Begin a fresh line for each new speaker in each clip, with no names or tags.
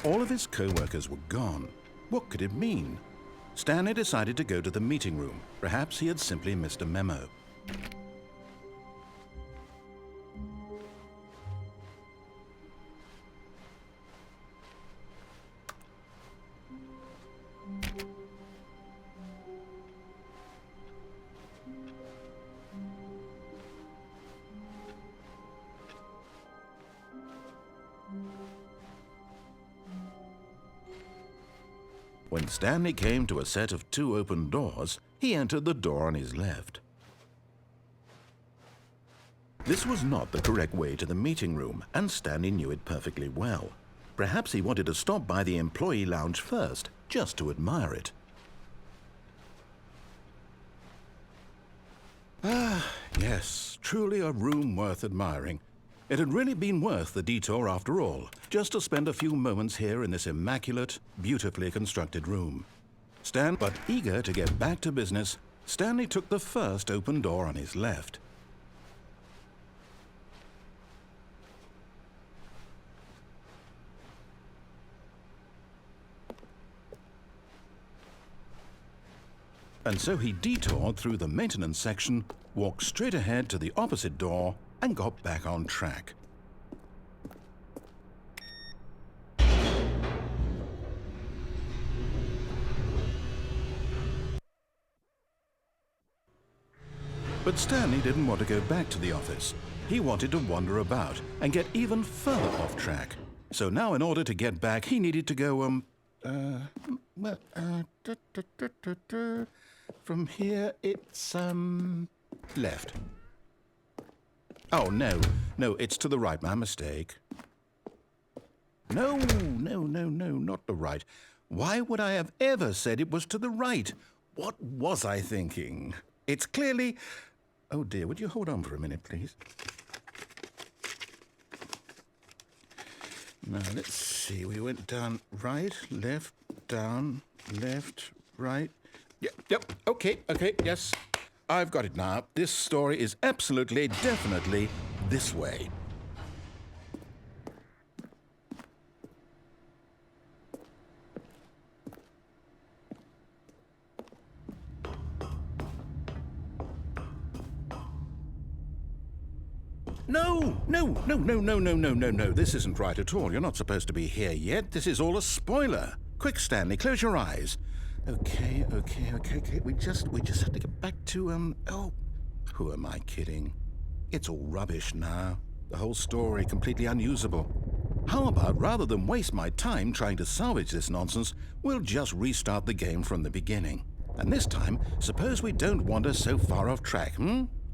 All of his co-workers were gone. What could it mean? Stanley decided to go to the meeting room. Perhaps he had simply missed a memo. When Stanley came to a set of 2 open doors, he entered the door on his left. This was not the correct way to the meeting room, and Stanley knew it perfectly well. Perhaps he wanted to stop by the employee lounge first, just to admire it. Ah, yes, truly a room worth admiring. It had really been worth the detour after all, just to spend a few moments here in this immaculate, beautifully constructed room. But eager to get back to business, Stanley took the first open door on his left. And so he detoured through the maintenance section, walked straight ahead to the opposite door, and got back on track. But Stanley didn't want to go back to the office. He wanted to wander about and get even further off track. So now in order to get back, he needed to go, from here it's, left. Oh, no, it's to the right, my mistake. No, not the right. Why would I have ever said it was to the right? What was I thinking? It's clearly... Oh dear, would you hold on for a minute, please? Now, let's see, we went down right, left, down, left, right. Yep, okay, yes. I've got it now. This story is absolutely, definitely this way. No. This isn't right at all. You're not supposed to be here yet. This is all a spoiler. Quick, Stanley, close your eyes. Okay. We just have to get back to, oh, who am I kidding? It's all rubbish now. The whole story completely unusable. How about, rather than waste my time trying to salvage this nonsense, we'll just restart the game from the beginning. And this time, suppose we don't wander so far off track,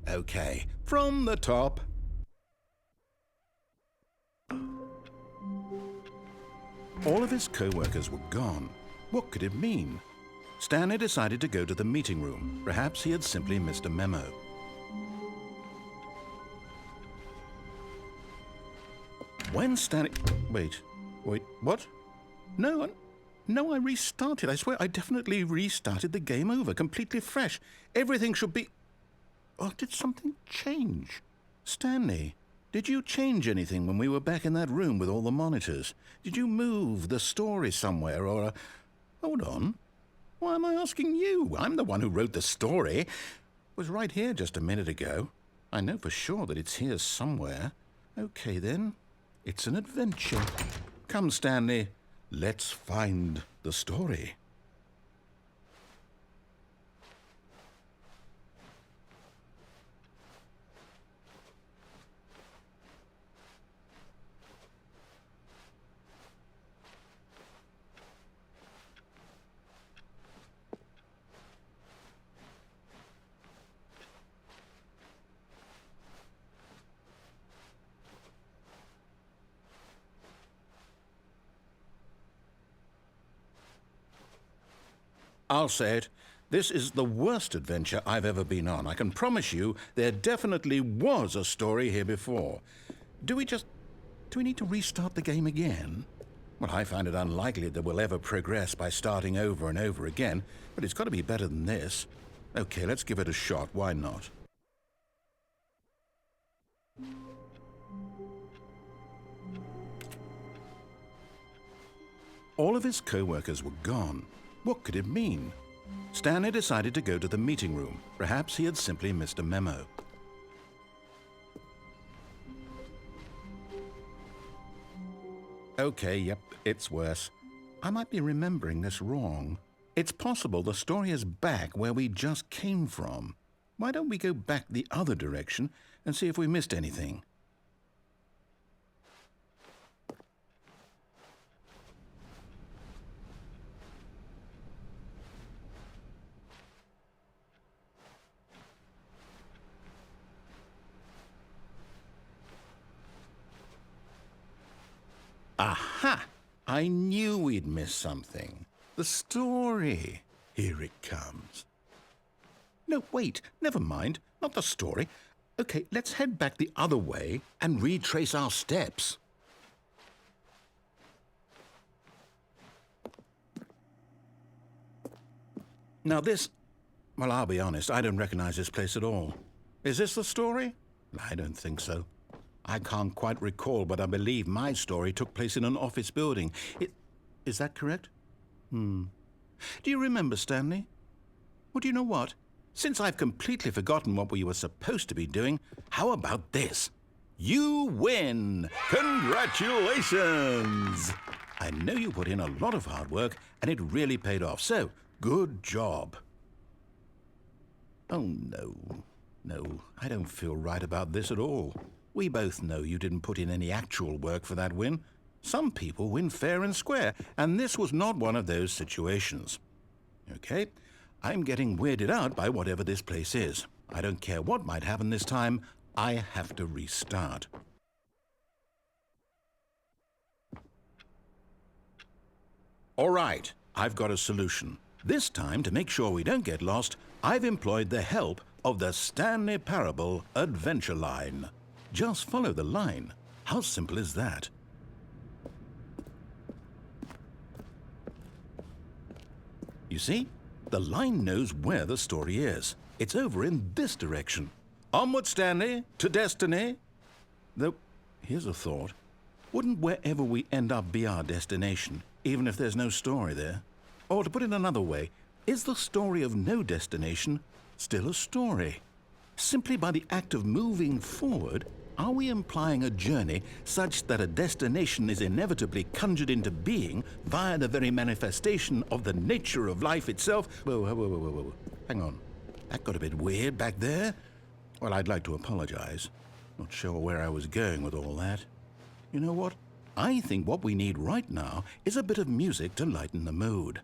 Okay, from the top. All of his co-workers were gone. What could it mean? Stanley decided to go to the meeting room. Perhaps he had simply missed a memo. When Stanley... Wait, what? No, I restarted. I swear I definitely restarted the game over, completely fresh. Everything should be... Oh, did something change? Stanley, did you change anything when we were back in that room with all the monitors? Did you move the story somewhere or... Hold on. Why am I asking you? I'm the one who wrote the story. It was right here just a minute ago. I know for sure that it's here somewhere. Okay, then. It's an adventure. Come, Stanley. Let's find the story. I'll say it. This is the worst adventure I've ever been on. I can promise you there definitely was a story here before. Do we need to restart the game again? Well, I find it unlikely that we'll ever progress by starting over and over again, but it's got to be better than this. Okay, let's give it a shot. Why not? All of his co-workers were gone. What could it mean? Stanley decided to go to the meeting room. Perhaps he had simply missed a memo. Okay, yep, it's worse. I might be remembering this wrong. It's possible the story is back where we just came from. Why don't we go back the other direction and see if we missed anything? Aha! I knew we'd miss something. The story. Here it comes. No, wait, never mind. Not the story. Okay, let's head back the other way and retrace our steps. Now this... Well, I'll be honest, I don't recognize this place at all. Is this the story? I don't think so. I can't quite recall, but I believe my story took place in an office building. Is that correct? Do you remember, Stanley? Well, do you know what? Since I've completely forgotten what we were supposed to be doing, how about this? You win! Congratulations! I know you put in a lot of hard work, and it really paid off, so good job. Oh, no. No, I don't feel right about this at all. We both know you didn't put in any actual work for that win. Some people win fair and square, and this was not one of those situations. Okay, I'm getting weirded out by whatever this place is. I don't care what might happen this time. I have to restart. All right, I've got a solution. This time, to make sure we don't get lost, I've employed the help of the Stanley Parable Adventure Line. Just follow the line. How simple is that? You see? The line knows where the story is. It's over in this direction. Onward, Stanley, to destiny. Though, here's a thought. Wouldn't wherever we end up be our destination, even if there's no story there? Or to put it another way, is the story of no destination still a story? Simply by the act of moving forward, are we implying a journey such that a destination is inevitably conjured into being via the very manifestation of the nature of life itself? Whoa. Hang on. That got a bit weird back there. Well, I'd like to apologize. Not sure where I was going with all that. You know what? I think what we need right now is a bit of music to lighten the mood.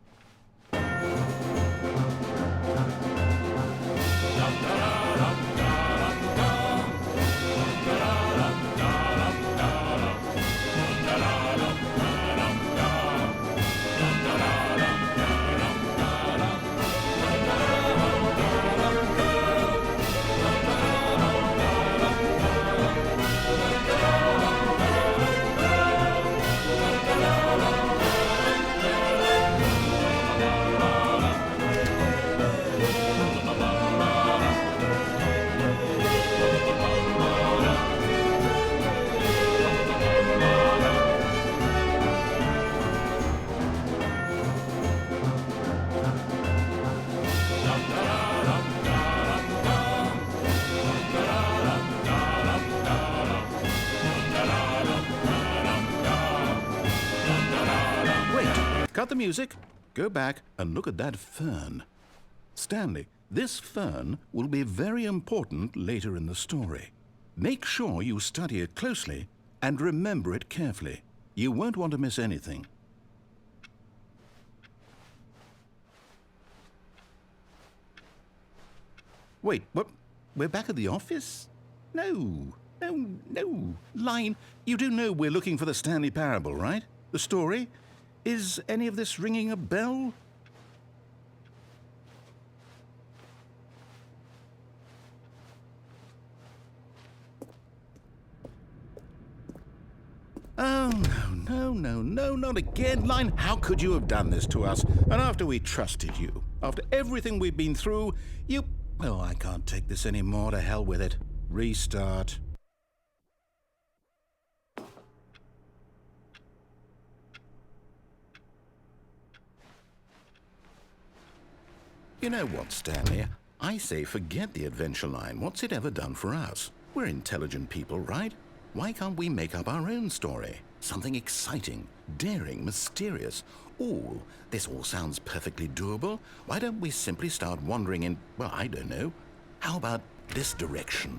Cut the music, go back and look at that fern. Stanley, this fern will be very important later in the story. Make sure you study it closely and remember it carefully. You won't want to miss anything. Wait, what? We're back at the office? No. Line, you do know we're looking for the Stanley Parable, right? The story? Is any of this ringing a bell? Oh, no, not again. Line, how could you have done this to us? And after we trusted you, after everything we've been through, you... Oh, I can't take this anymore. To hell with it. Restart. You know what, Stanley? I say forget the adventure line. What's it ever done for us? We're intelligent people, right? Why can't we make up our own story? Something exciting, daring, mysterious. Ooh, this all sounds perfectly doable. Why don't we simply start wandering in, well, I don't know. How about this direction?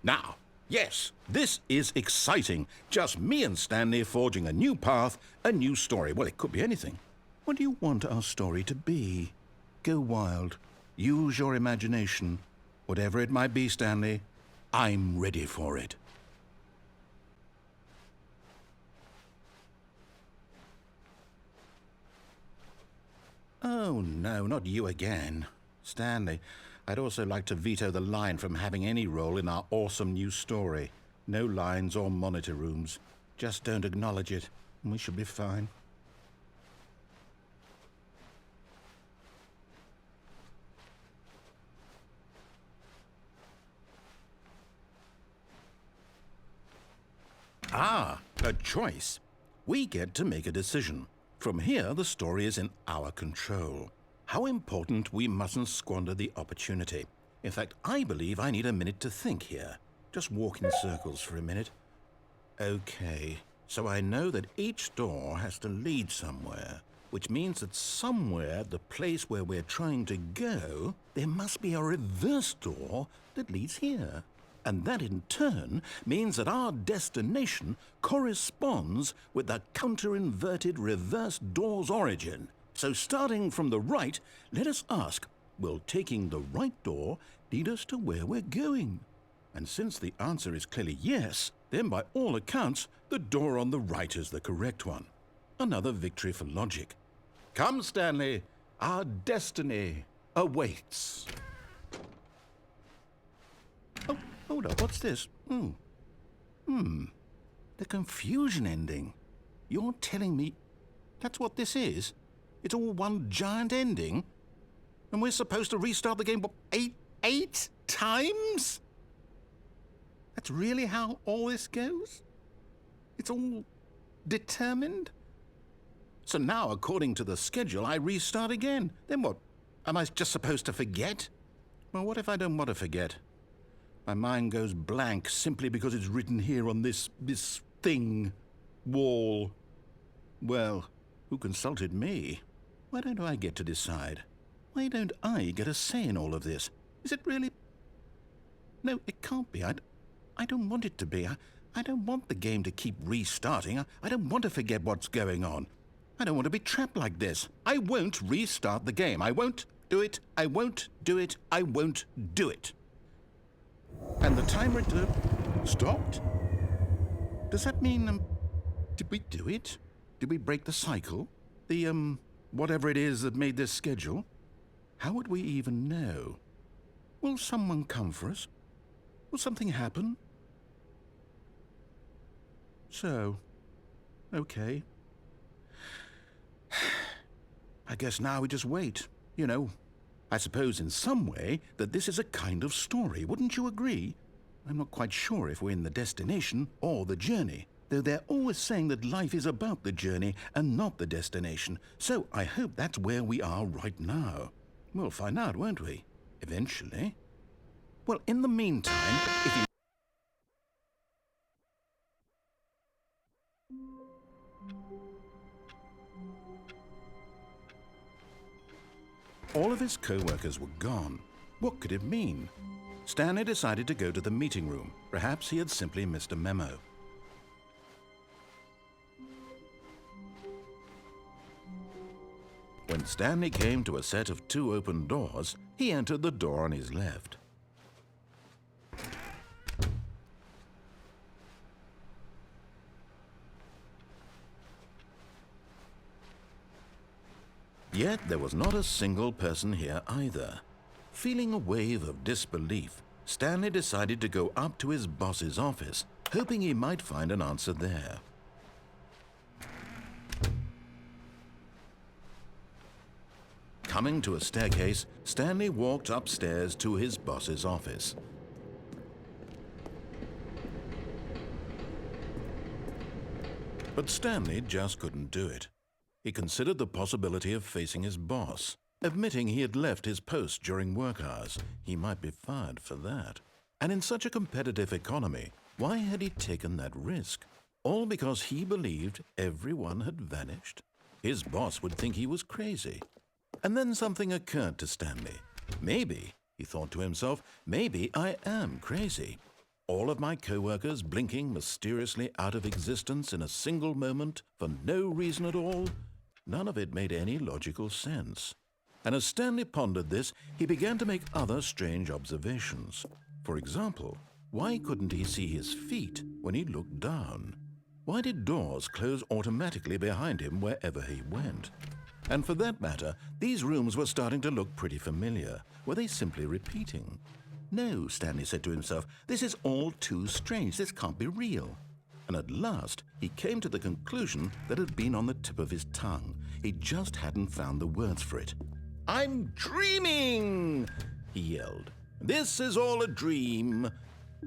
Now, yes, this is exciting. Just me and Stanley forging a new path, a new story. Well, it could be anything. What do you want our story to be? Go wild. Use your imagination. Whatever it might be, Stanley, I'm ready for it. Oh, no, not you again. Stanley, I'd also like to veto the line from having any role in our awesome new story. No lines or monitor rooms. Just don't acknowledge it, and we should be fine. Ah, a choice. We get to make a decision. From here, the story is in our control. How important we mustn't squander the opportunity. In fact, I believe I need a minute to think here. Just walk in circles for a minute. Okay, so I know that each door has to lead somewhere, which means that somewhere, the place where we're trying to go, there must be a reverse door that leads here. And that in turn means that our destination corresponds with the counter-inverted reverse door's origin. So starting from the right, let us ask, will taking the right door lead us to where we're going? And since the answer is clearly yes, then by all accounts, the door on the right is the correct one. Another victory for logic. Come, Stanley, our destiny awaits. Oh, hold up, what's this? The confusion ending. You're telling me that's what this is? It's all one giant ending? And we're supposed to restart the game, what, eight times? That's really how all this goes? It's all determined? So now, according to the schedule, I restart again. Then what? Am I just supposed to forget? Well, what if I don't want to forget? My mind goes blank simply because it's written here on this thing, wall. Well, who consulted me? Why don't I get to decide? Why don't I get a say in all of this? Is it really... No, it can't be. I don't want it to be. I don't want the game to keep restarting. I don't want to forget what's going on. I don't want to be trapped like this. I won't restart the game. I won't do it. I won't do it. I won't do it. And the timer stopped? Does that mean, did we do it? Did we break the cycle? The, whatever it is that made this schedule? How would we even know? Will someone come for us? Will something happen? So, okay. I guess now we just wait, you know. I suppose in some way that this is a kind of story, wouldn't you agree? I'm not quite sure if we're in the destination or the journey, though they're always saying that life is about the journey and not the destination, so I hope that's where we are right now. We'll find out, won't we? Eventually. Well, in the meantime, if you... All of his co-workers were gone. What could it mean? Stanley decided to go to the meeting room. Perhaps he had simply missed a memo. When Stanley came to a set of 2 open doors, he entered the door on his left. Yet there was not a single person here either. Feeling a wave of disbelief, Stanley decided to go up to his boss's office, hoping he might find an answer there. Coming to a staircase, Stanley walked upstairs to his boss's office. But Stanley just couldn't do it. He considered the possibility of facing his boss. Admitting he had left his post during work hours, he might be fired for that. And in such a competitive economy, why had he taken that risk? All because he believed everyone had vanished? His boss would think he was crazy. And then something occurred to Stanley. Maybe, he thought to himself, maybe I am crazy. All of my co-workers blinking mysteriously out of existence in a single moment for no reason at all? None of it made any logical sense. And as Stanley pondered this, he began to make other strange observations. For example, why couldn't he see his feet when he looked down? Why did doors close automatically behind him wherever he went? And for that matter, these rooms were starting to look pretty familiar. Were they simply repeating? No, Stanley said to himself, this is all too strange. This can't be real. And at last, he came to the conclusion that had been on the tip of his tongue. He just hadn't found the words for it. "I'm dreaming!" he yelled. "This is all a dream."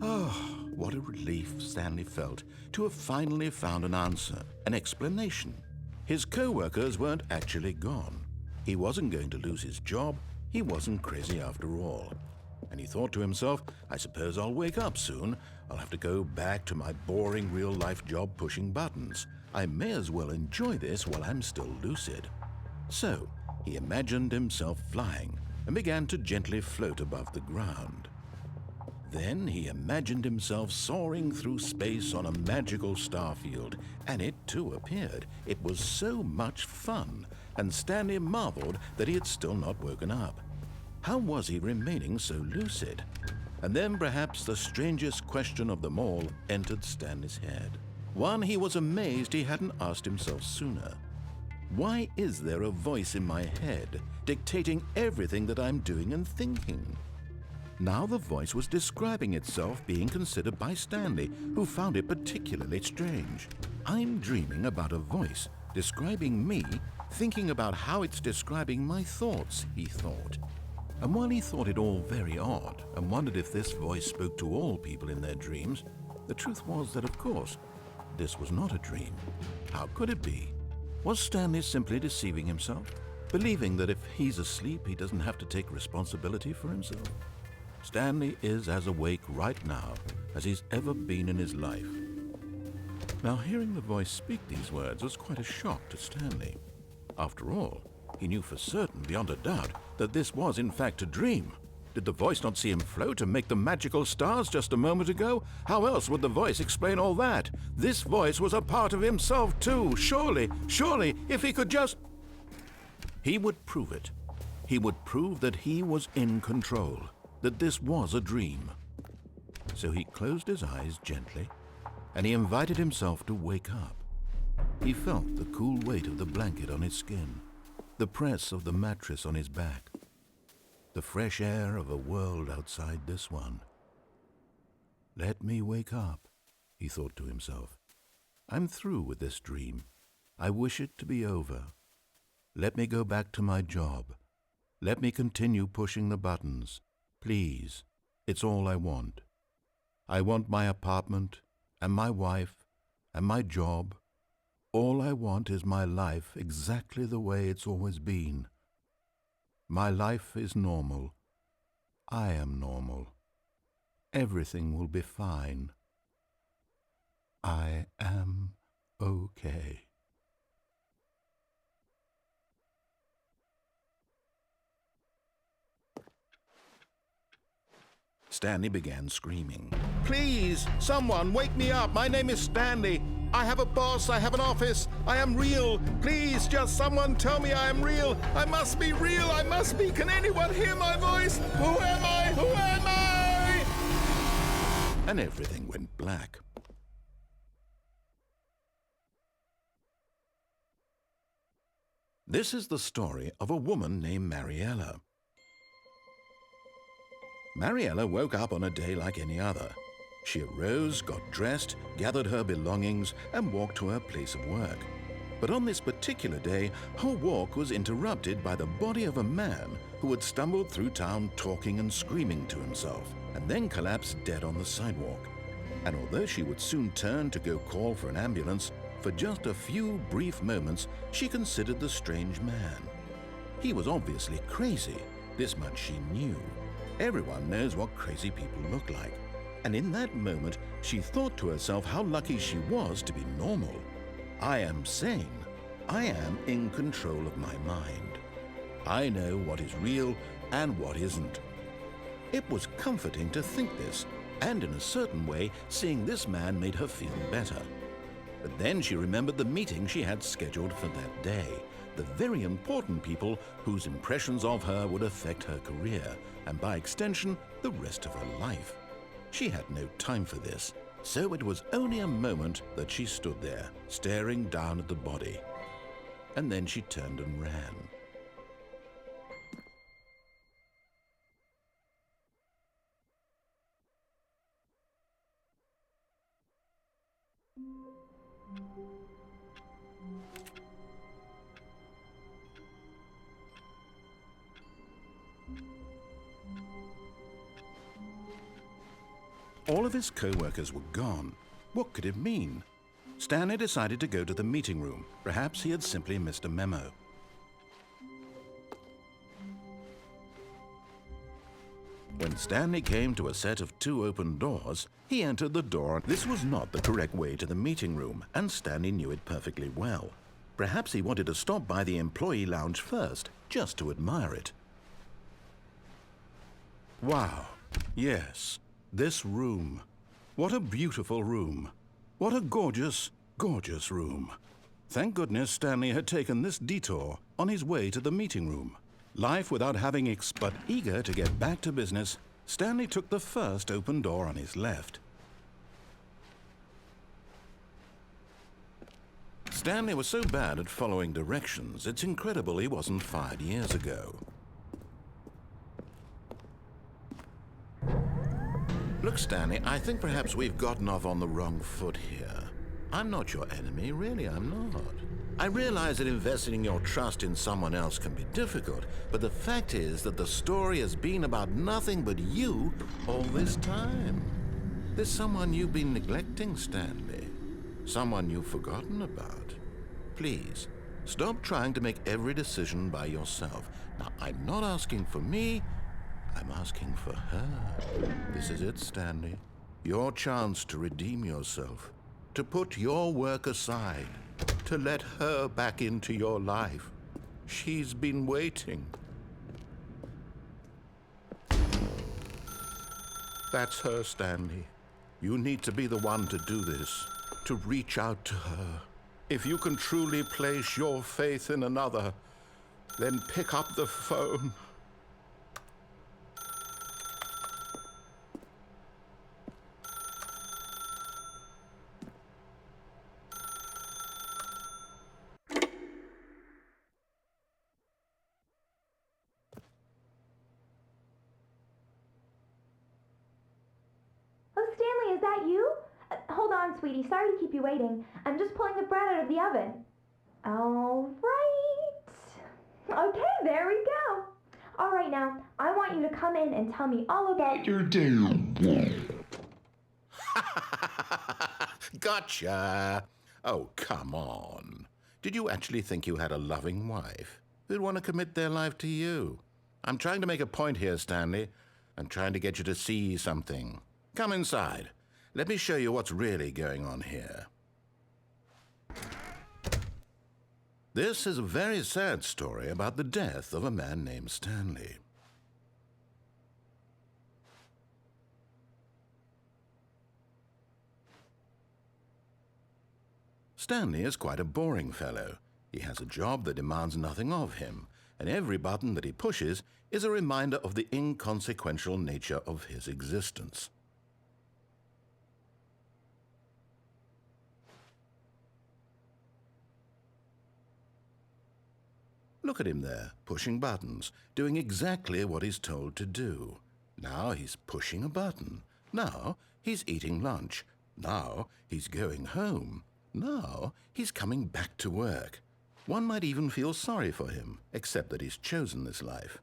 Oh, what a relief Stanley felt to have finally found an answer, an explanation. His co-workers weren't actually gone. He wasn't going to lose his job. He wasn't crazy after all. And he thought to himself, I suppose I'll wake up soon. I'll have to go back to my boring real-life job pushing buttons. I may as well enjoy this while I'm still lucid. So, he imagined himself flying and began to gently float above the ground. Then he imagined himself soaring through space on a magical starfield, and it too appeared. It was so much fun, and Stanley marveled that he had still not woken up. How was he remaining so lucid? And then perhaps the strangest question of them all entered Stanley's head. One he was amazed he hadn't asked himself sooner. Why is there a voice in my head dictating everything that I'm doing and thinking? Now the voice was describing itself being considered by Stanley, who found it particularly strange. I'm dreaming about a voice describing me, thinking about how it's describing my thoughts, he thought. And while he thought it all very odd and wondered if this voice spoke to all people in their dreams, the truth was that, of course, this was not a dream. How could it be? Was Stanley simply deceiving himself, believing that if he's asleep, he doesn't have to take responsibility for himself? Stanley is as awake right now as he's ever been in his life. Now, hearing the voice speak these words was quite a shock to Stanley. After all, he knew for certain, beyond a doubt, that this was in fact a dream. Did the voice not see him float and make the magical stars just a moment ago? How else would the voice explain all that? This voice was a part of himself too. Surely, if he could just... He would prove it. He would prove that he was in control, that this was a dream. So he closed his eyes gently, and he invited himself to wake up. He felt the cool weight of the blanket on his skin, the press of the mattress on his back, the fresh air of a world outside this one. Let me wake up, he thought to himself. I'm through with this dream. I wish it to be over. Let me go back to my job. Let me continue pushing the buttons. Please, it's all I want. I want my apartment and my wife and my job. All I want is my life exactly the way it's always been. My life is normal. I am normal. Everything will be fine. I am okay. Stanley began screaming. Please, someone, wake me up. My name is Stanley. I have a boss. I have an office. I am real. Please, just someone tell me I am real. I must be real. I must be. Can anyone hear my voice? Who am I? Who am I? And everything went black. This is the story of a woman named Mariella. Mariella woke up on a day like any other. She arose, got dressed, gathered her belongings, and walked to her place of work. But on this particular day, her walk was interrupted by the body of a man who had stumbled through town talking and screaming to himself, and then collapsed dead on the sidewalk. And although she would soon turn to go call for an ambulance, for just a few brief moments she considered the strange man. He was obviously crazy, this much she knew. Everyone knows what crazy people look like. And in that moment, she thought to herself how lucky she was to be normal. I am sane. I am in control of my mind. I know what is real and what isn't. It was comforting to think this, and in a certain way, seeing this man made her feel better. But then she remembered the meeting she had scheduled for that day, the very important people whose impressions of her would affect her career, and by extension, the rest of her life. She had no time for this, so it was only a moment that she stood there, staring down at the body. And then she turned and ran. All of his co-workers were gone. What could it mean? Stanley decided to go to the meeting room. Perhaps he had simply missed a memo. When Stanley came to a set of 2 open doors, he entered the door. This was not the correct way to the meeting room, and Stanley knew it perfectly well. Perhaps he wanted to stop by the employee lounge first, just to admire it. Wow, yes. This room. What a beautiful room. What a gorgeous, gorgeous room. Thank goodness Stanley had taken this detour on his way to the meeting room. Life without having but eager to get back to business, Stanley took the first open door on his left. Stanley was so bad at following directions, it's incredible he wasn't fired years ago. Look, Stanley, I think perhaps we've gotten off on the wrong foot here. I'm not your enemy, really, I'm not. I realize that investing your trust in someone else can be difficult, but the fact is that the story has been about nothing but you all this time. There's someone you've been neglecting, Stanley. Someone you've forgotten about. Please, stop trying to make every decision by yourself. Now, I'm not asking for me, I'm asking for her. This is it, Stanley. Your chance to redeem yourself, to put your work aside, to let her back into your life. She's been waiting. That's her, Stanley. You need to be the one to do this, to reach out to her. If you can truly place your faith in another, then pick up the phone.
Is that you? Hold on, sweetie. Sorry to keep you waiting. I'm just pulling the bread out of the oven. All right. Okay, there we go. All right, now, I want you to come in and tell me all about your day.
Gotcha. Oh, come on. Did you actually think you had a loving wife who'd want to commit their life to you? I'm trying to make a point here, Stanley. I'm trying to get you to see something. Come inside. Let me show you what's really going on here. This is a very sad story about the death of a man named Stanley. Stanley is quite a boring fellow. He has a job that demands nothing of him, and every button that he pushes is a reminder of the inconsequential nature of his existence. Look at him there, pushing buttons, doing exactly what he's told to do. Now he's pushing a button. Now he's eating lunch. Now he's going home. Now he's coming back to work. One might even feel sorry for him, except that he's chosen this life.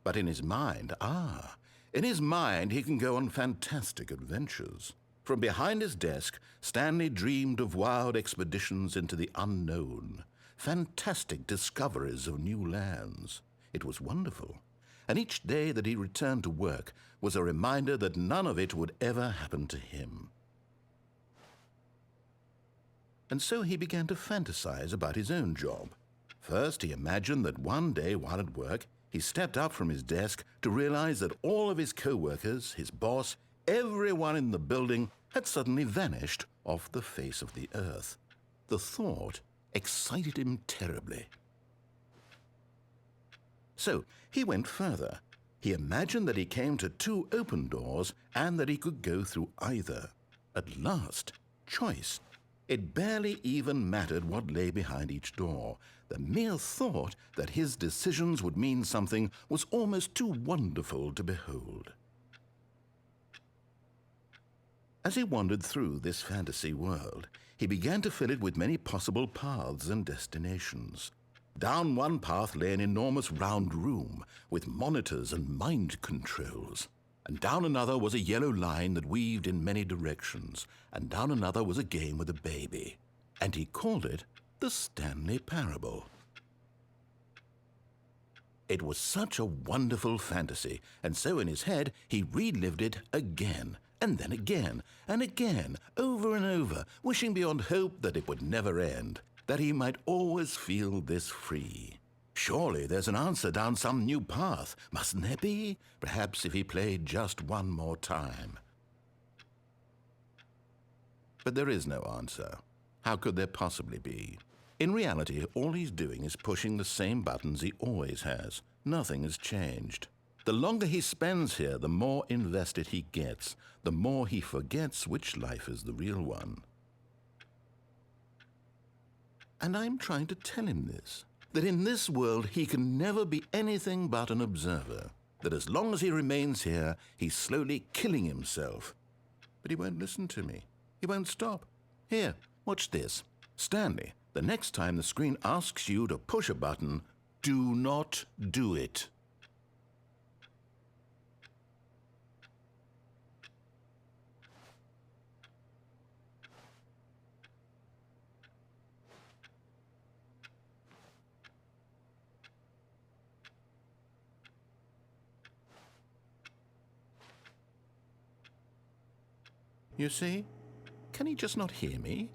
But in his mind, in his mind he can go on fantastic adventures. From behind his desk, Stanley dreamed of wild expeditions into the unknown, fantastic discoveries of new lands. It was wonderful, and each day that he returned to work was a reminder that none of it would ever happen to him. And so he began to fantasize about his own job. First, he imagined that one day while at work, he stepped up from his desk to realize that all of his co-workers, his boss, everyone in the building had suddenly vanished off the face of the earth. The thought excited him terribly. So he went further. He imagined that he came to 2 open doors and that he could go through either. At last, choice. It barely even mattered what lay behind each door. The mere thought that his decisions would mean something was almost too wonderful to behold. As he wandered through this fantasy world, he began to fill it with many possible paths and destinations. Down one path lay an enormous round room with monitors and mind controls. And down another was a yellow line that weaved in many directions, and down another was a game with a baby. And he called it the Stanley Parable. It was such a wonderful fantasy, and so in his head he relived it again, and then again, and again, over and over, wishing beyond hope that it would never end, that he might always feel this free. Surely there's an answer down some new path, mustn't there be? Perhaps if he played just one more time. But there is no answer. How could there possibly be? In reality, all he's doing is pushing the same buttons he always has. Nothing has changed. The longer he spends here, the more invested he gets, the more he forgets which life is the real one. And I'm trying to tell him this, that in this world he can never be anything but an observer, that as long as he remains here, he's slowly killing himself. But he won't listen to me. He won't stop. Here, watch this. Stanley, the next time the screen asks you to push a button, do not do it. You see? Can he just not hear me?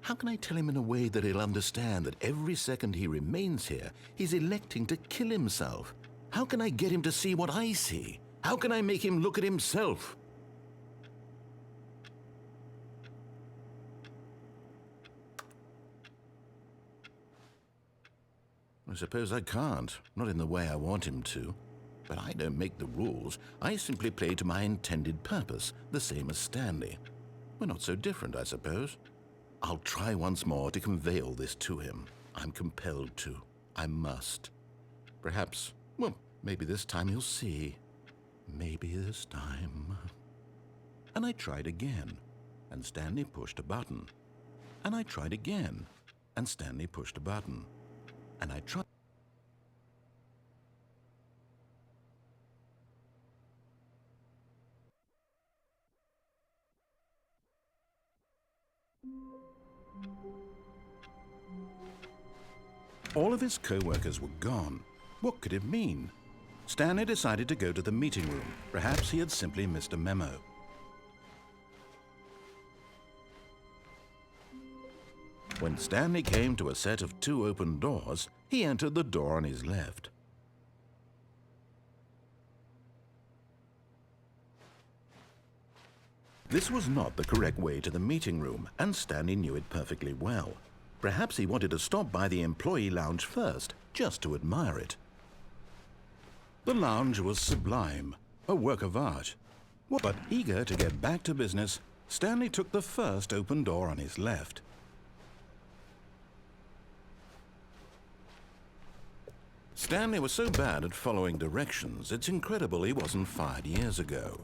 How can I tell him in a way that he'll understand that every second he remains here, he's electing to kill himself? How can I get him to see what I see? How can I make him look at himself? I suppose I can't, not in the way I want him to. But I don't make the rules. I simply play to my intended purpose, the same as Stanley. We're not so different, I suppose. I'll try once more to convey all this to him. I'm compelled to. I must. Perhaps, well, maybe this time he'll see. Maybe this time. And I tried again, and Stanley pushed a button. And I tried again, and Stanley pushed a button. And I tried. All of his co-workers were gone. What could it mean? Stanley decided to go to the meeting room. Perhaps he had simply missed a memo. When Stanley came to a set of 2 open doors, he entered the door on his left. This was not the correct way to the meeting room, and Stanley knew it perfectly well. Perhaps he wanted to stop by the employee lounge first, just to admire it. The lounge was sublime, a work of art. But eager to get back to business, Stanley took the first open door on his left. Stanley was so bad at following directions, it's incredible he wasn't fired years ago.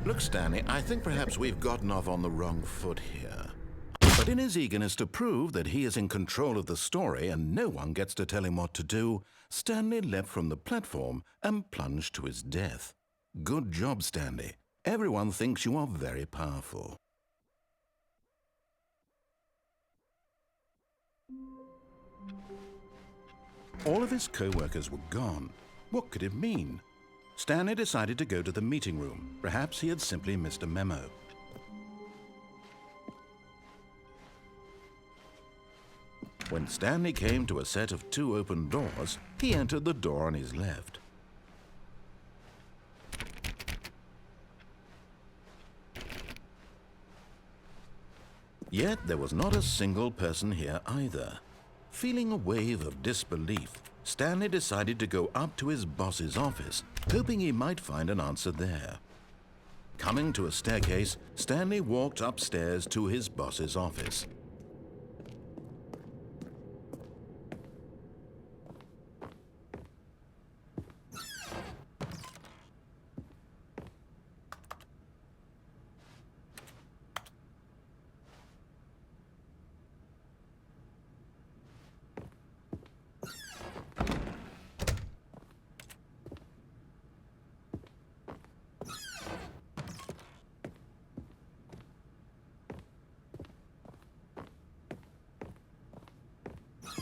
Look, Stanley, I think perhaps we've gotten off on the wrong foot here. But in his eagerness to prove that he is in control of the story and no one gets to tell him what to do, Stanley leapt from the platform and plunged to his death. Good job, Stanley. Everyone thinks you are very powerful. All of his co-workers were gone. What could it mean? Stanley decided to go to the meeting room. Perhaps he had simply missed a memo. When Stanley came to a set of 2 open doors, he entered the door on his left. Yet there was not a single person here either. Feeling a wave of disbelief, Stanley decided to go up to his boss's office, hoping he might find an answer there. Coming to a staircase, Stanley walked upstairs to his boss's office.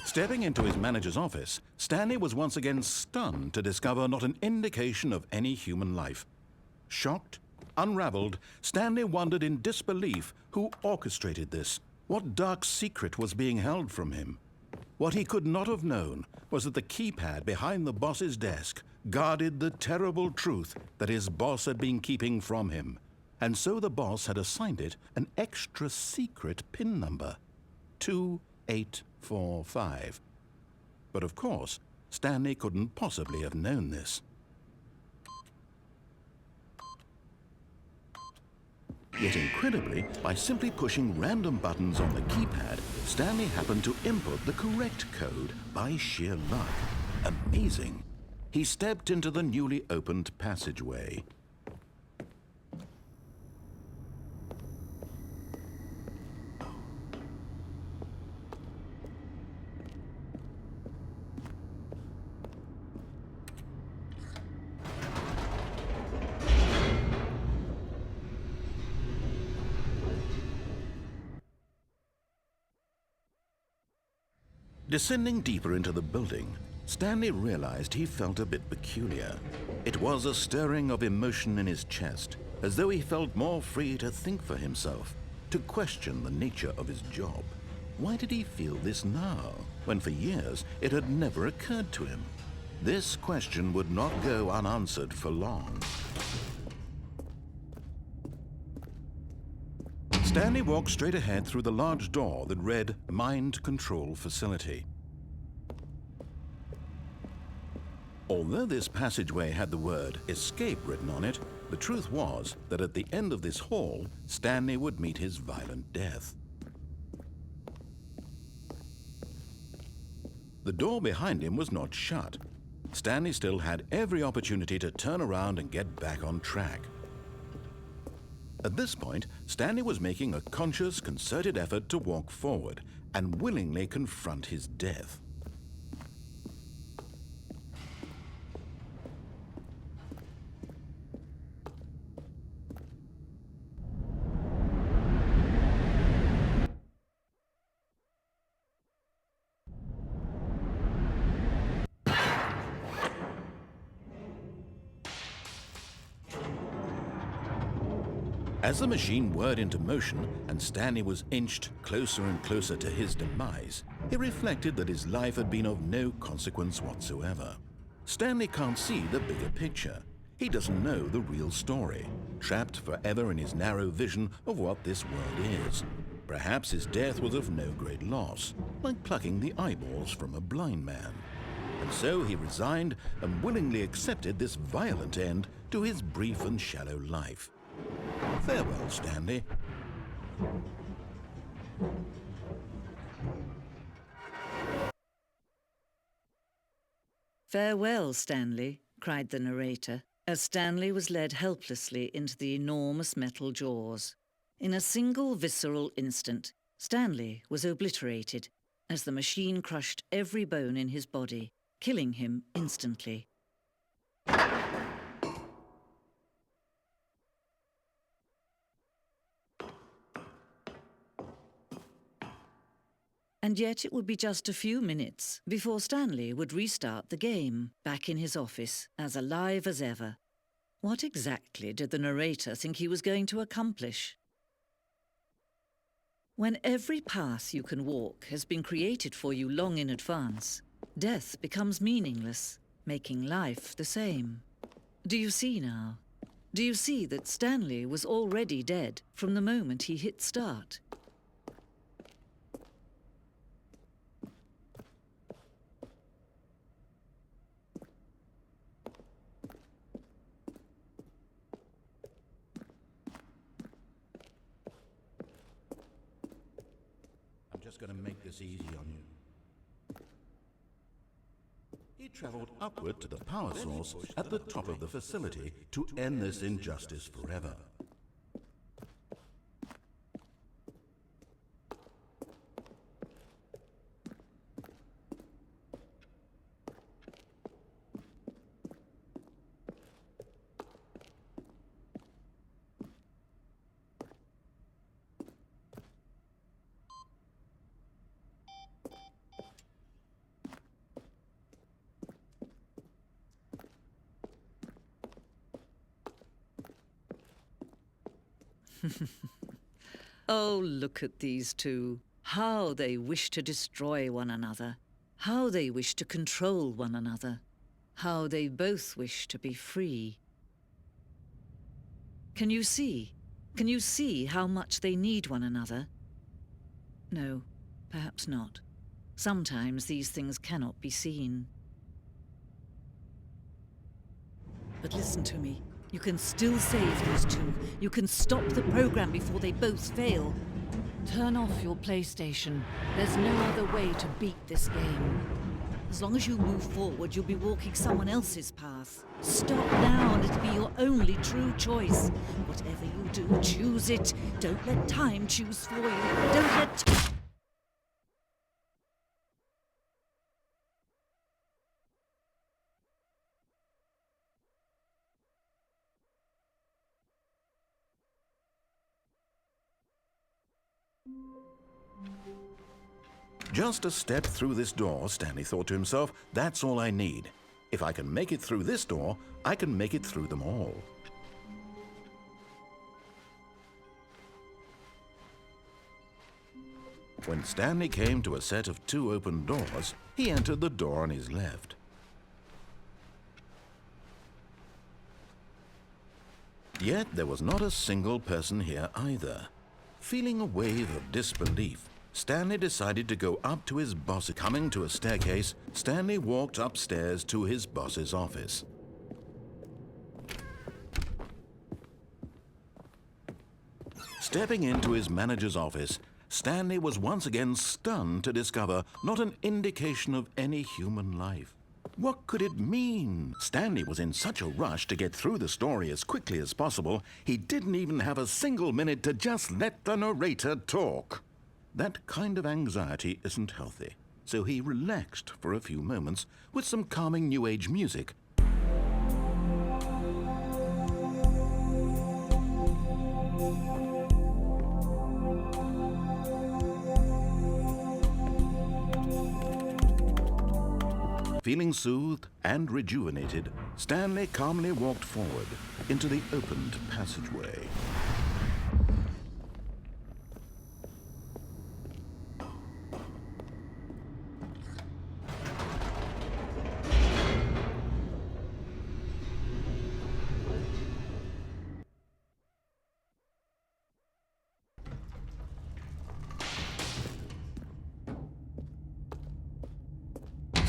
Stepping into his manager's office, Stanley was once again stunned to discover not an indication of any human life. Shocked, unraveled, Stanley wondered in disbelief who orchestrated this. What dark secret was being held from him? What he could not have known was that the keypad behind the boss's desk guarded the terrible truth that his boss had been keeping from him. And so the boss had assigned it an extra secret PIN number. 2845. But of course, Stanley couldn't possibly have known this. Yet incredibly, by simply pushing random buttons on the keypad, Stanley happened to input the correct code by sheer luck. Amazing. He stepped into the newly opened passageway. Descending deeper into the building, Stanley realized he felt a bit peculiar. It was a stirring of emotion in his chest, as though he felt more free to think for himself, to question the nature of his job. Why did he feel this now, when for years it had never occurred to him? This question would not go unanswered for long. Stanley walked straight ahead through the large door that read Mind Control Facility. Although this passageway had the word Escape written on it, the truth was that at the end of this hall, Stanley would meet his violent death. The door behind him was not shut. Stanley still had every opportunity to turn around and get back on track. At this point, Stanley was making a conscious, concerted effort to walk forward and willingly confront his death. As the machine whirred into motion and Stanley was inched closer and closer to his demise, he reflected that his life had been of no consequence whatsoever. Stanley can't see the bigger picture. He doesn't know the real story, trapped forever in his narrow vision of what this world is. Perhaps his death was of no great loss, like plucking the eyeballs from a blind man. And so he resigned and willingly accepted this violent end to his brief and shallow life. Farewell, Stanley.
"Farewell, Stanley," cried the narrator, as Stanley was led helplessly into the enormous metal jaws. In a single visceral instant, Stanley was obliterated as the machine crushed every bone in his body, killing him instantly. And yet it would be just a few minutes before Stanley would restart the game, back in his office, as alive as ever. What exactly did the narrator think he was going to accomplish? When every path you can walk has been created for you long in advance, death becomes meaningless, making life the same. Do you see now? Do you see that Stanley was already dead from the moment he hit start?
I'm just going to make this easy on you. He traveled upward to the power source at the top of the facility to end this injustice forever.
Oh, look at these two. How they wish to destroy one another. How they wish to control one another. How they both wish to be free. Can you see? Can you see how much they need one another? No, perhaps not. Sometimes these things cannot be seen. But listen to me. You can still save these two. You can stop the program before they both fail. Turn off your PlayStation. There's no other way to beat this game. As long as you move forward, you'll be walking someone else's path. Stop now and it'll be your only true choice. Whatever you do, choose it. Don't let time choose for you. Don't let...
Just a step through this door, Stanley thought to himself, that's all I need. If I can make it through this door, I can make it through them all. When Stanley came to a set of 2 open doors, he entered the door on his left. Yet there was not a single person here either. Feeling a wave of disbelief, Stanley decided to go up to his boss. Coming to a staircase, Stanley walked upstairs to his boss's office. Stepping into his manager's office, Stanley was once again stunned to discover not an indication of any human life. What could it mean? Stanley was in such a rush to get through the story as quickly as possible, he didn't even have a single minute to just let the narrator talk. That kind of anxiety isn't healthy, so he relaxed for a few moments with some calming New Age music. Feeling soothed and rejuvenated, Stanley calmly walked forward into the opened passageway.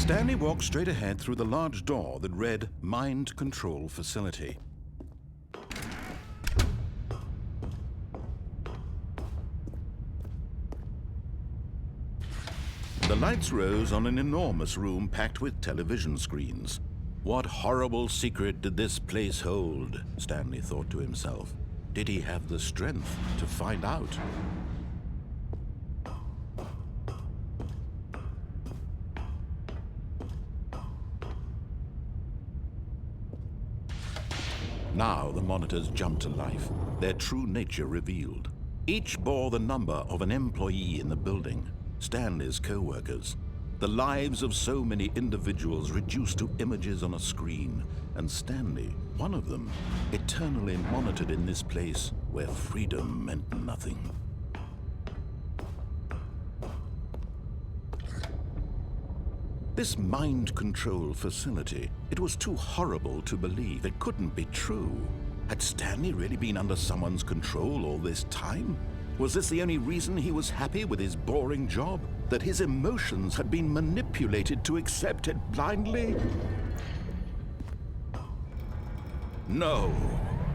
Stanley walked straight ahead through the large door that read Mind Control Facility. The lights rose on an enormous room packed with television screens. What horrible secret did this place hold? Stanley thought to himself. Did he have the strength to find out? Now the monitors jumped to life, their true nature revealed. Each bore the number of an employee in the building, Stanley's co-workers. The lives of so many individuals reduced to images on a screen, and Stanley, one of them, eternally monitored in this place where freedom meant nothing. This mind control facility, it was too horrible to believe. It couldn't be true. Had Stanley really been under someone's control all this time? Was this the only reason he was happy with his boring job? That his emotions had been manipulated to accept it blindly? No,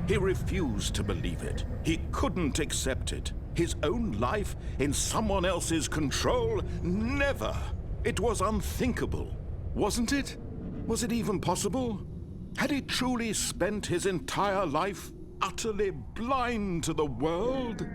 he refused to believe it. He couldn't accept it. His own life in someone else's control? Never! It was unthinkable, wasn't it? Was it even possible? Had he truly spent his entire life utterly blind to the world?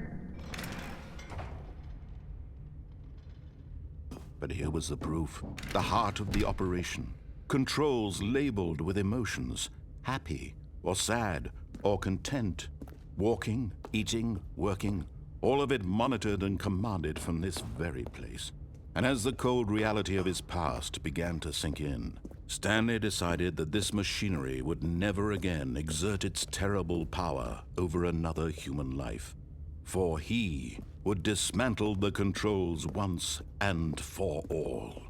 But here was the proof, the heart of the operation. Controls labeled with emotions, happy or sad or content. Walking, eating, working, all of it monitored and commanded from this very place. And as the cold reality of his past began to sink in, Stanley decided that this machinery would never again exert its terrible power over another human life. For he would dismantle the controls once and for all.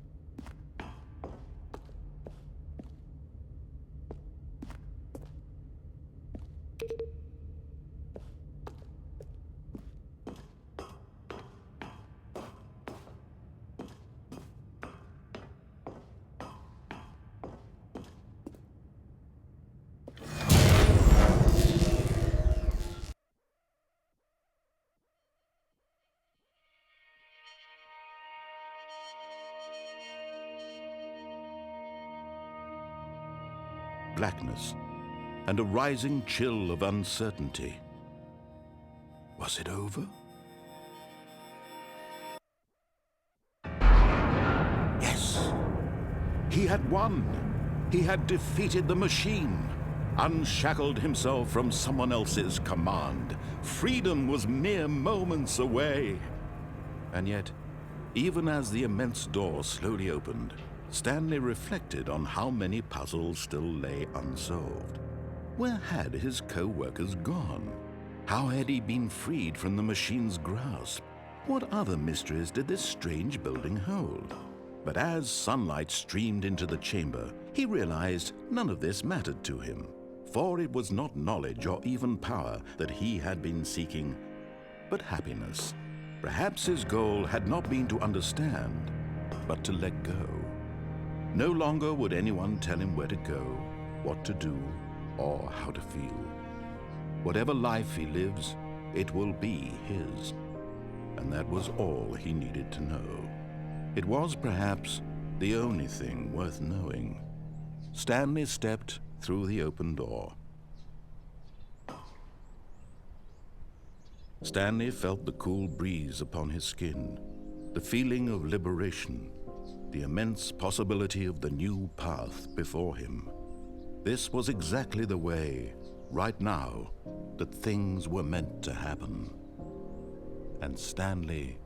Blackness, and a rising chill of uncertainty. Was it over? Yes! He had won! He had defeated the machine, unshackled himself from someone else's command. Freedom was mere moments away. And yet, even as the immense door slowly opened, Stanley reflected on how many puzzles still lay unsolved. Where had his co-workers gone? How had he been freed from the machine's grasp? What other mysteries did this strange building hold? But as sunlight streamed into the chamber, he realized none of this mattered to him, for it was not knowledge or even power that he had been seeking, but happiness. Perhaps his goal had not been to understand, but to let go. No longer would anyone tell him where to go, what to do, or how to feel. Whatever life he lives, it will be his. And that was all he needed to know. It was perhaps the only thing worth knowing. Stanley stepped through the open door. Stanley felt the cool breeze upon his skin, the feeling of liberation, the immense possibility of the new path before him. This was exactly the way, right now, that things were meant to happen. And Stanley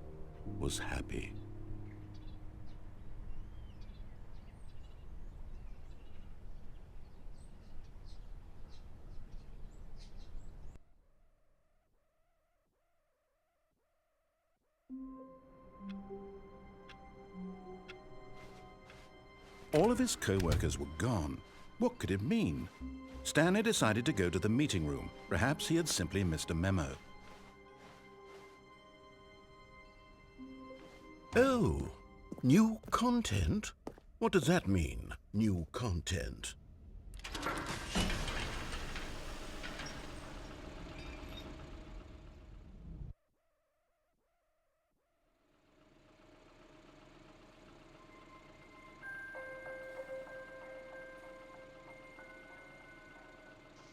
was happy. All of his co-workers were gone. What could it mean? Stanley decided to go to the meeting room. Perhaps he had simply missed a memo. Oh, new content? What does that mean, new content?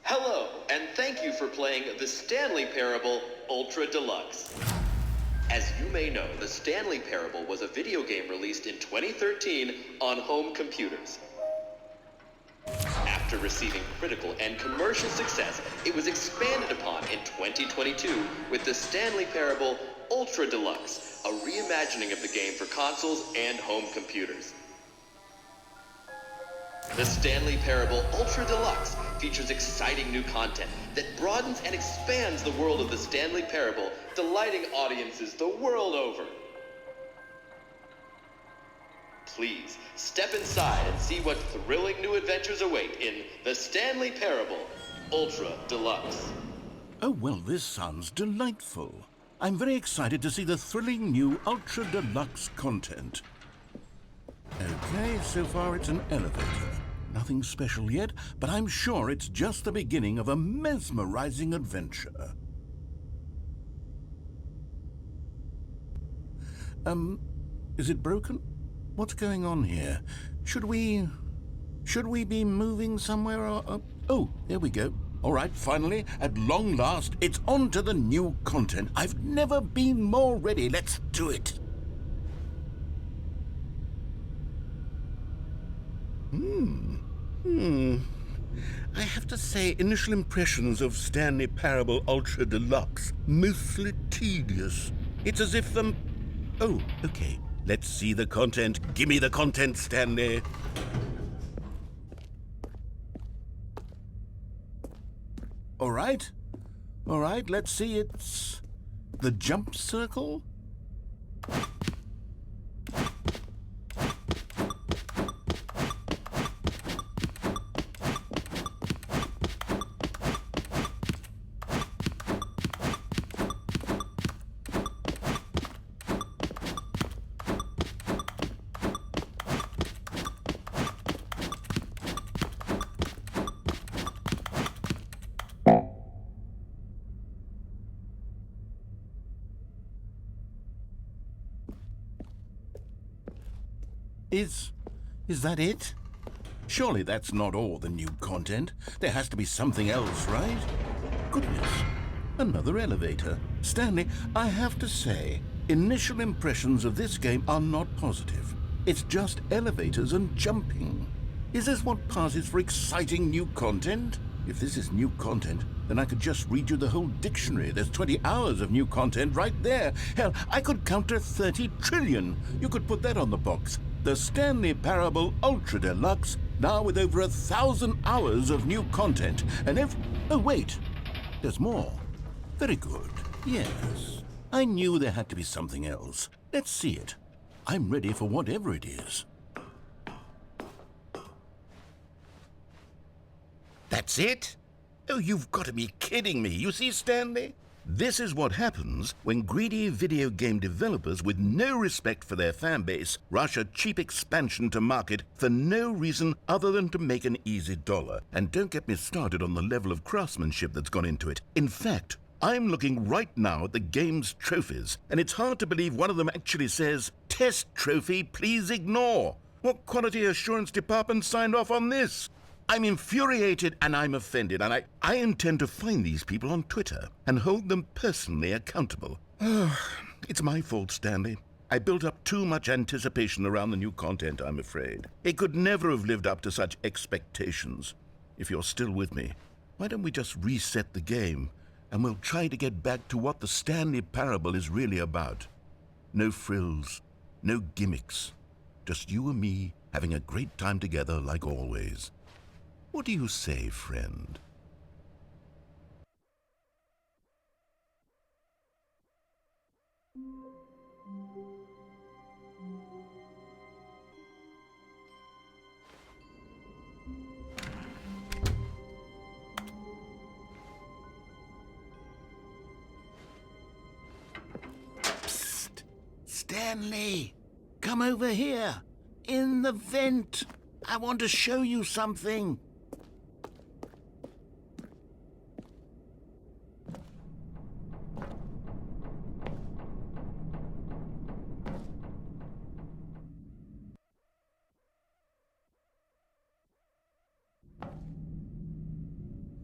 Hello, and thank you for playing the Stanley Parable Ultra Deluxe. As you may know, the Stanley Parable was a video game released in 2013 on home computers. After receiving critical and commercial success, it was expanded upon in 2022 with the Stanley Parable Ultra Deluxe, a reimagining of the game for consoles and home computers. The Stanley Parable Ultra Deluxe features exciting new content that broadens and expands the world of the Stanley Parable, delighting audiences the world over. Please, step inside and see what thrilling new adventures await in the Stanley Parable Ultra Deluxe.
Oh, well, this sounds delightful. I'm very excited to see the thrilling new Ultra Deluxe content. Okay, so far it's an elevator. Nothing special yet, but I'm sure it's just the beginning of a mesmerizing adventure. Is it broken? What's going on here? Should we be moving somewhere or... Oh, there we go. All right, finally, at long last, it's on to the new content. I've never been more ready. Let's do it. I have to say, initial impressions of Stanley Parable Ultra Deluxe, mostly tedious. It's as if Oh, okay. Let's see the content. Give me the content, Stanley. All right, let's see. It's the jump circle? Is that it? Surely that's not all the new content. There has to be something else, right? Goodness, another elevator. Stanley, I have to say, initial impressions of this game are not positive. It's just elevators and jumping. Is this what passes for exciting new content? If this is new content, then I could just read you the whole dictionary. There's 20 hours of new content right there. Hell, I could count to 30 trillion. You could put that on the box. The Stanley Parable Ultra Deluxe, now with over 1,000 hours of new content. And oh, wait. There's more. Very good. Yes. I knew there had to be something else. Let's see it. I'm ready for whatever it is. That's it? Oh, you've got to be kidding me. You see, Stanley? This is what happens when greedy video game developers with no respect for their fan base rush a cheap expansion to market for no reason other than to make an easy dollar. And don't get me started on the level of craftsmanship that's gone into it. In fact, I'm looking right now at the game's trophies, and it's hard to believe one of them actually says, "Test trophy, please ignore." What quality assurance department signed off on this? I'm infuriated and I'm offended, and I intend to find these people on Twitter and hold them personally accountable. It's my fault, Stanley. I built up too much anticipation around the new content, I'm afraid. It could never have lived up to such expectations. If you're still with me, why don't we just reset the game and we'll try to get back to what the Stanley Parable is really about. No frills, no gimmicks. Just you and me having a great time together like always. What do you say, friend? Psst! Stanley! Come over here! in the vent. I want to show you something.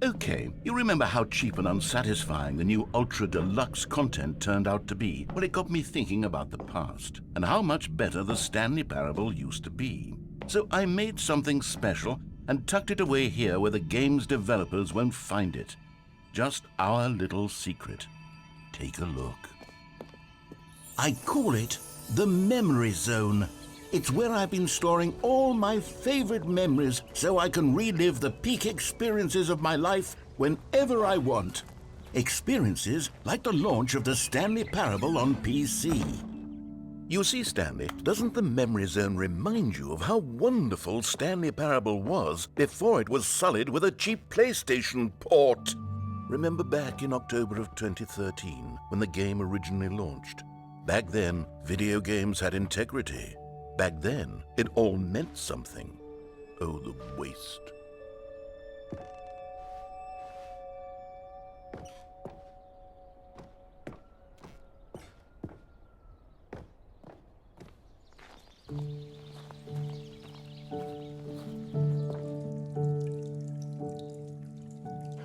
Okay, you remember how cheap and unsatisfying the new Ultra Deluxe content turned out to be? Well, it got me thinking about the past, and how much better the Stanley Parable used to be. So I made something special and tucked it away here where the game's developers won't find it. Just our little secret. Take a look. I call it the Memory Zone. It's where I've been storing all my favorite memories so I can relive the peak experiences of my life whenever I want. Experiences like the launch of the Stanley Parable on PC. You see, Stanley, doesn't the Memory Zone remind you of how wonderful Stanley Parable was before it was sullied with a cheap PlayStation port? Remember back in October of 2013 when the game originally launched? Back then, video games had integrity. Back then, it all meant something. Oh, the waste.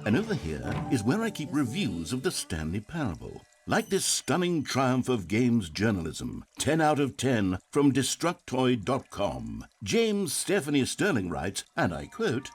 And over here is where I keep reviews of the Stanley Parable. Like this stunning triumph of games journalism, 10 out of 10 from Destructoid.com. James Stephanie Sterling writes, and I quote,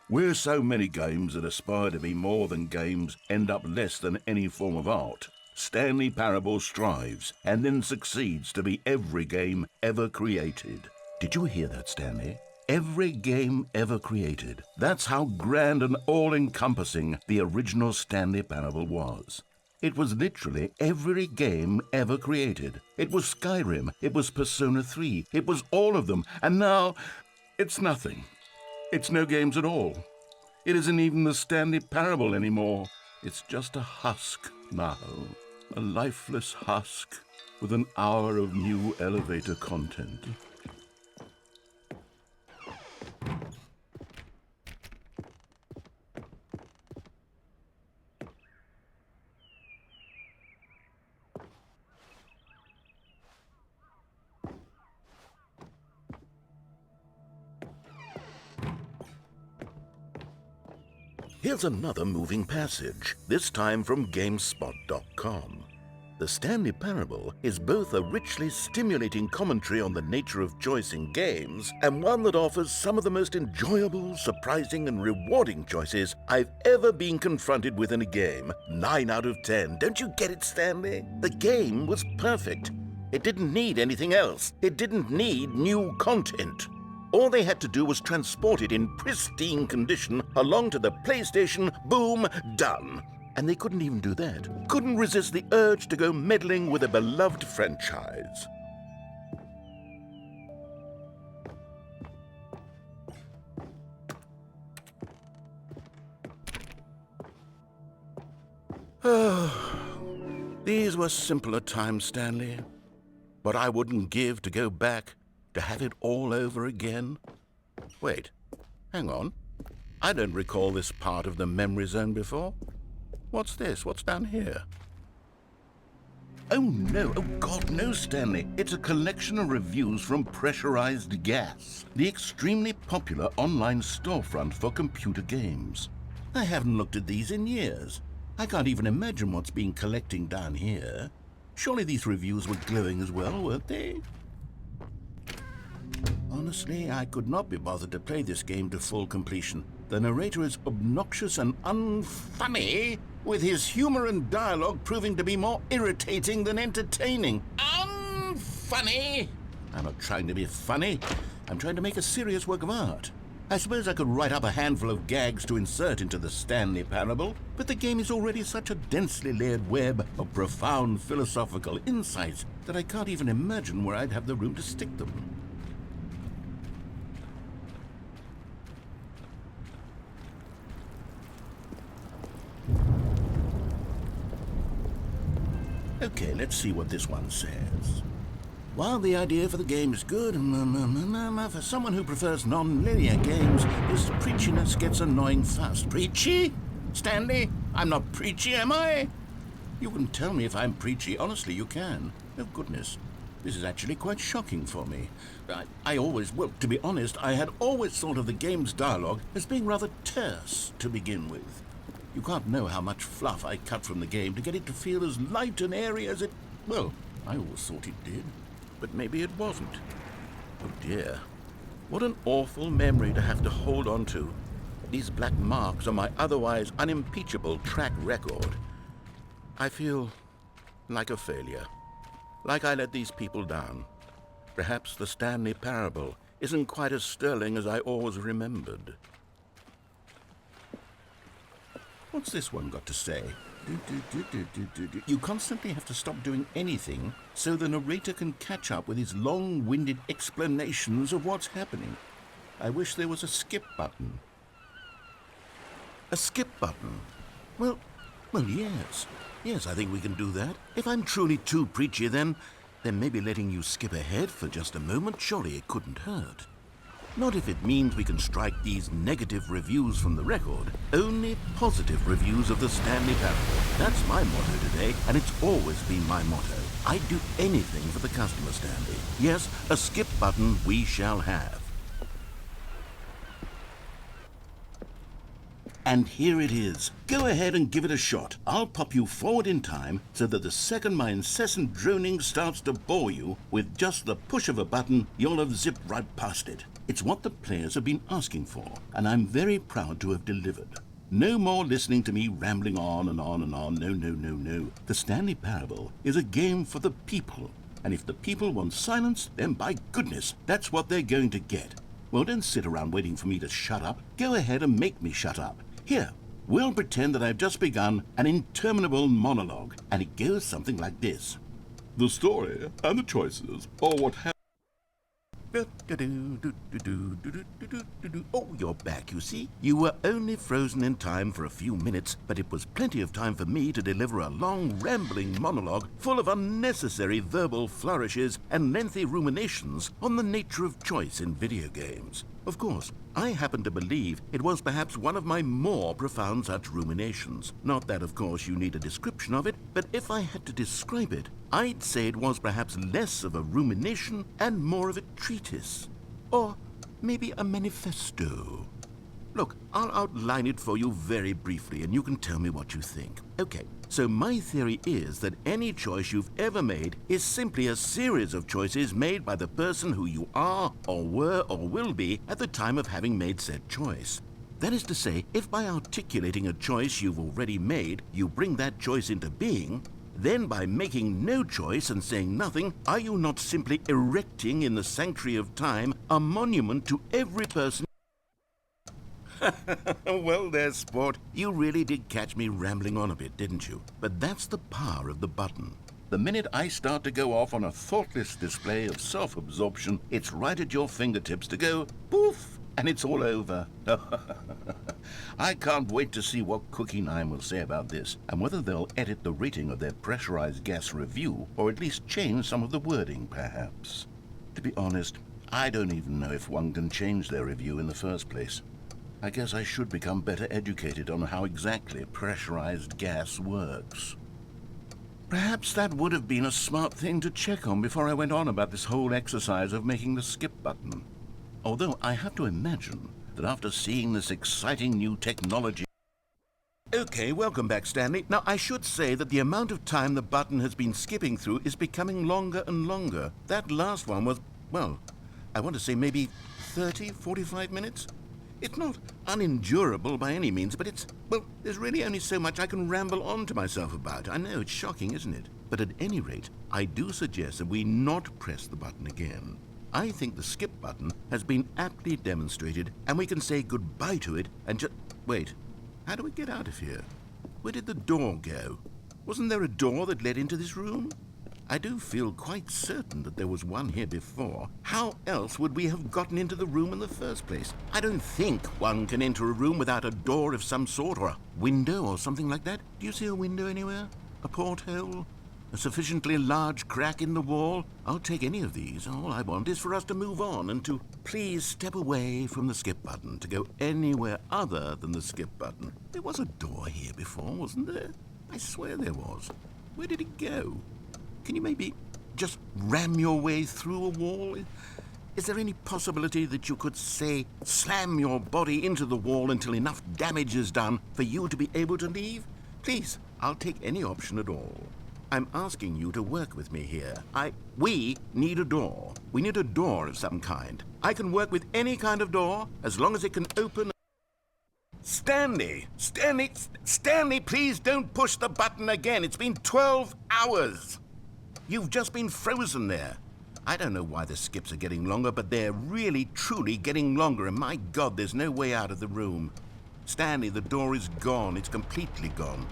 "Where so many games that aspire to be more than games end up less than any form of art, Stanley Parable strives and then succeeds to be every game ever created." Did you hear that, Stanley? Every game ever created. That's how grand and all-encompassing the original Stanley Parable was. It was literally every game ever created. It was Skyrim, it was Persona 3, it was all of them, and now it's nothing. It's no games at all. It isn't even the Stanley Parable anymore. It's just a husk now, a lifeless husk with an hour of new elevator content. Here's another moving passage, this time from GameSpot.com. The Stanley Parable is both a richly stimulating commentary on the nature of choice in games and one that offers some of the most enjoyable, surprising, and rewarding choices I've ever been confronted with in a game. 9 out of 10. Don't you get it, Stanley? The game was perfect. It didn't need anything else. It didn't need new content. All they had to do was transport it in pristine condition along to the PlayStation, boom, done. And they couldn't even do that. Couldn't resist the urge to go meddling with a beloved franchise. These were simpler times, Stanley. But I wouldn't give to go back to have it all over again. Wait, hang on. I don't recall this part of the Memory Zone before. What's this? What's down here? Oh no, oh God, no, Stanley. It's a collection of reviews from Pressurized Gas, the extremely popular online storefront for computer games. I haven't looked at these in years. I can't even imagine what's been collecting down here. Surely these reviews were glowing as well, weren't they? Honestly, I could not be bothered to play this game to full completion. The narrator is obnoxious and unfunny, with his humor and dialogue proving to be more irritating than entertaining. Unfunny! I'm not trying to be funny. I'm trying to make a serious work of art. I suppose I could write up a handful of gags to insert into the Stanley Parable, but the game is already such a densely layered web of profound philosophical insights that I can't even imagine where I'd have the room to stick them. Okay, let's see what this one says. While the idea for the game is good, for someone who prefers non-linear games, this preachiness gets annoying fast. Preachy? Stanley? I'm not preachy, am I? You can tell me if I'm preachy. Honestly, you can. Oh, goodness. This is actually quite shocking for me. Well, to be honest, I had always thought of the game's dialogue as being rather terse to begin with. You can't know how much fluff I cut from the game to get it to feel as light and airy as it... Well, I always thought it did. But maybe it wasn't. Oh dear. What an awful memory to have to hold on to. These black marks on my otherwise unimpeachable track record. I feel like a failure. Like I let these people down. Perhaps the Stanley parable isn't quite as sterling as I always remembered. What's this one got to say? You constantly have to stop doing anything so the narrator can catch up with his long-winded explanations of what's happening. I wish there was a skip button. A skip button? Well, yes. Yes, I think we can do that. If I'm truly too preachy, then maybe letting you skip ahead for just a moment, surely it couldn't hurt. Not if it means we can strike these negative reviews from the record. Only positive reviews of the Stanley parable. That's my motto today, and it's always been my motto. I'd do anything for the customer, Stanley. Yes, a skip button we shall have. And here it is. Go ahead and give it a shot. I'll pop you forward in time so that the second my incessant droning starts to bore you, with just the push of a button, you'll have zipped right past it. It's what the players have been asking for, and I'm very proud to have delivered. No more listening to me rambling on and on and on. No. The Stanley Parable is a game for the people, and if the people want silence, then by goodness, that's what they're going to get. Well, don't sit around waiting for me to shut up. Go ahead and make me shut up. Here, we'll pretend that I've just begun an interminable monologue, and it goes something like this. The story and the choices are what happened. Oh, you're back, you see. You were only frozen in time for a few minutes, but it was plenty of time for me to deliver a long, rambling monologue full of unnecessary verbal flourishes and lengthy ruminations on the nature of choice in video games. Of course, I happen to believe it was perhaps one of my more profound such ruminations. Not that, of course, you need a description of it, but if I had to describe it, I'd say it was perhaps less of a rumination and more of a treatise. Or maybe a manifesto. Look, I'll outline it for you very briefly, and you can tell me what you think. Okay, so my theory is that any choice you've ever made is simply a series of choices made by the person who you are, or were, or will be at the time of having made said choice. That is to say, if by articulating a choice you've already made, you bring that choice into being, then by making no choice and saying nothing, are you not simply erecting in the sanctuary of time a monument to every person? Well there, sport. You really did catch me rambling on a bit, didn't you? But that's the power of the button. The minute I start to go off on a thoughtless display of self-absorption, it's right at your fingertips to go poof, and it's all over. I can't wait to see what Cookie 9 will say about this, and whether they'll edit the rating of their pressurized gas review, or at least change some of the wording, perhaps. To be honest, I don't even know if one can change their review in the first place. I guess I should become better educated on how exactly pressurized gas works. Perhaps that would have been a smart thing to check on before I went on about this whole exercise of making the skip button. Although I have to imagine that after seeing this exciting new technology... Okay, welcome back, Stanley. Now, I should say that the amount of time the button has been skipping through is becoming longer and longer. That last one was, well, I want to say maybe 30, 45 minutes? It's not unendurable by any means, but well, there's really only so much I can ramble on to myself about. I know, it's shocking, isn't it? But at any rate, I do suggest that we not press the button again. I think the skip button has been aptly demonstrated, and we can say goodbye to it and just... Wait, how do we get out of here? Where did the door go? Wasn't there a door that led into this room? I do feel quite certain that there was one here before. How else would we have gotten into the room in the first place? I don't think one can enter a room without a door of some sort, or a window or something like that. Do you see a window anywhere? A porthole? A sufficiently large crack in the wall? I'll take any of these. All I want is for us to move on and to please step away from the skip button, to go anywhere other than the skip button. There was a door here before, wasn't there? I swear there was. Where did it go? Can you maybe just ram your way through a wall? Is there any possibility that you could, say, slam your body into the wall until enough damage is done for you to be able to leave? Please, I'll take any option at all. I'm asking you to work with me here. We need a door. We need a door of some kind. I can work with any kind of door as long as it can open. Stanley, please don't push the button again. It's been 12 hours. You've just been frozen there. I don't know why the skips are getting longer, but they're really, truly getting longer, and my God, there's no way out of the room. Stanley, the door is gone. It's completely gone.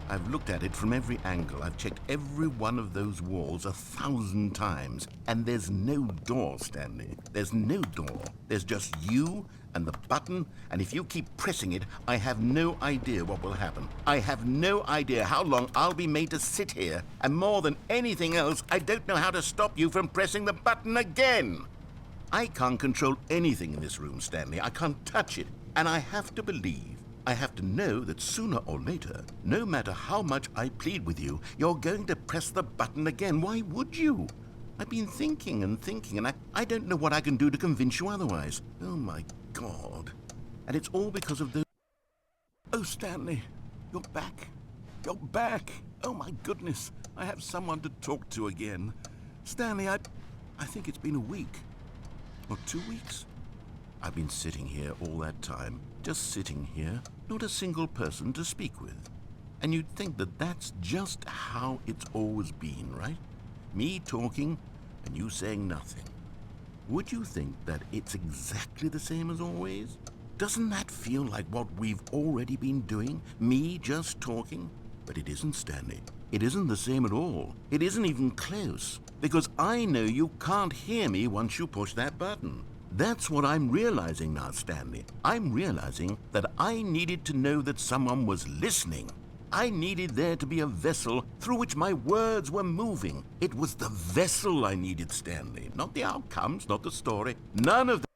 I've looked at it from every angle. I've checked every one of those walls 1,000 times, and there's no door, Stanley. There's no door. There's just you and the button, and if you keep pressing it, I have no idea what will happen. I have no idea how long I'll be made to sit here, and more than anything else, I don't know how to stop you from pressing the button again. I can't control anything in this room, Stanley. I can't touch it, and I have to believe, I have to know that sooner or later, no matter how much I plead with you, you're going to press the button again. Why would you? I've been thinking and thinking, and I don't know what I can do to convince you otherwise. Oh, my God. And it's all because of those... Oh, Stanley, you're back. You're back. Oh, my goodness. I have someone to talk to again. Stanley, I think it's been a week. Or 2 weeks. I've been sitting here all that time. Just sitting here. Not a single person to speak with. And you'd think that that's just how it's always been, right? Me talking and you saying nothing. Would you think that it's exactly the same as always? Doesn't that feel like what we've already been doing? Me just talking? But it isn't, Stanley. It isn't the same at all. It isn't even close. Because I know you can't hear me once you push that button. That's what I'm realizing now, Stanley. I'm realizing that I needed to know that someone was listening. I needed there to be a vessel through which my words were moving. It was the vessel I needed, Stanley. Not the outcomes, not the story. None of that.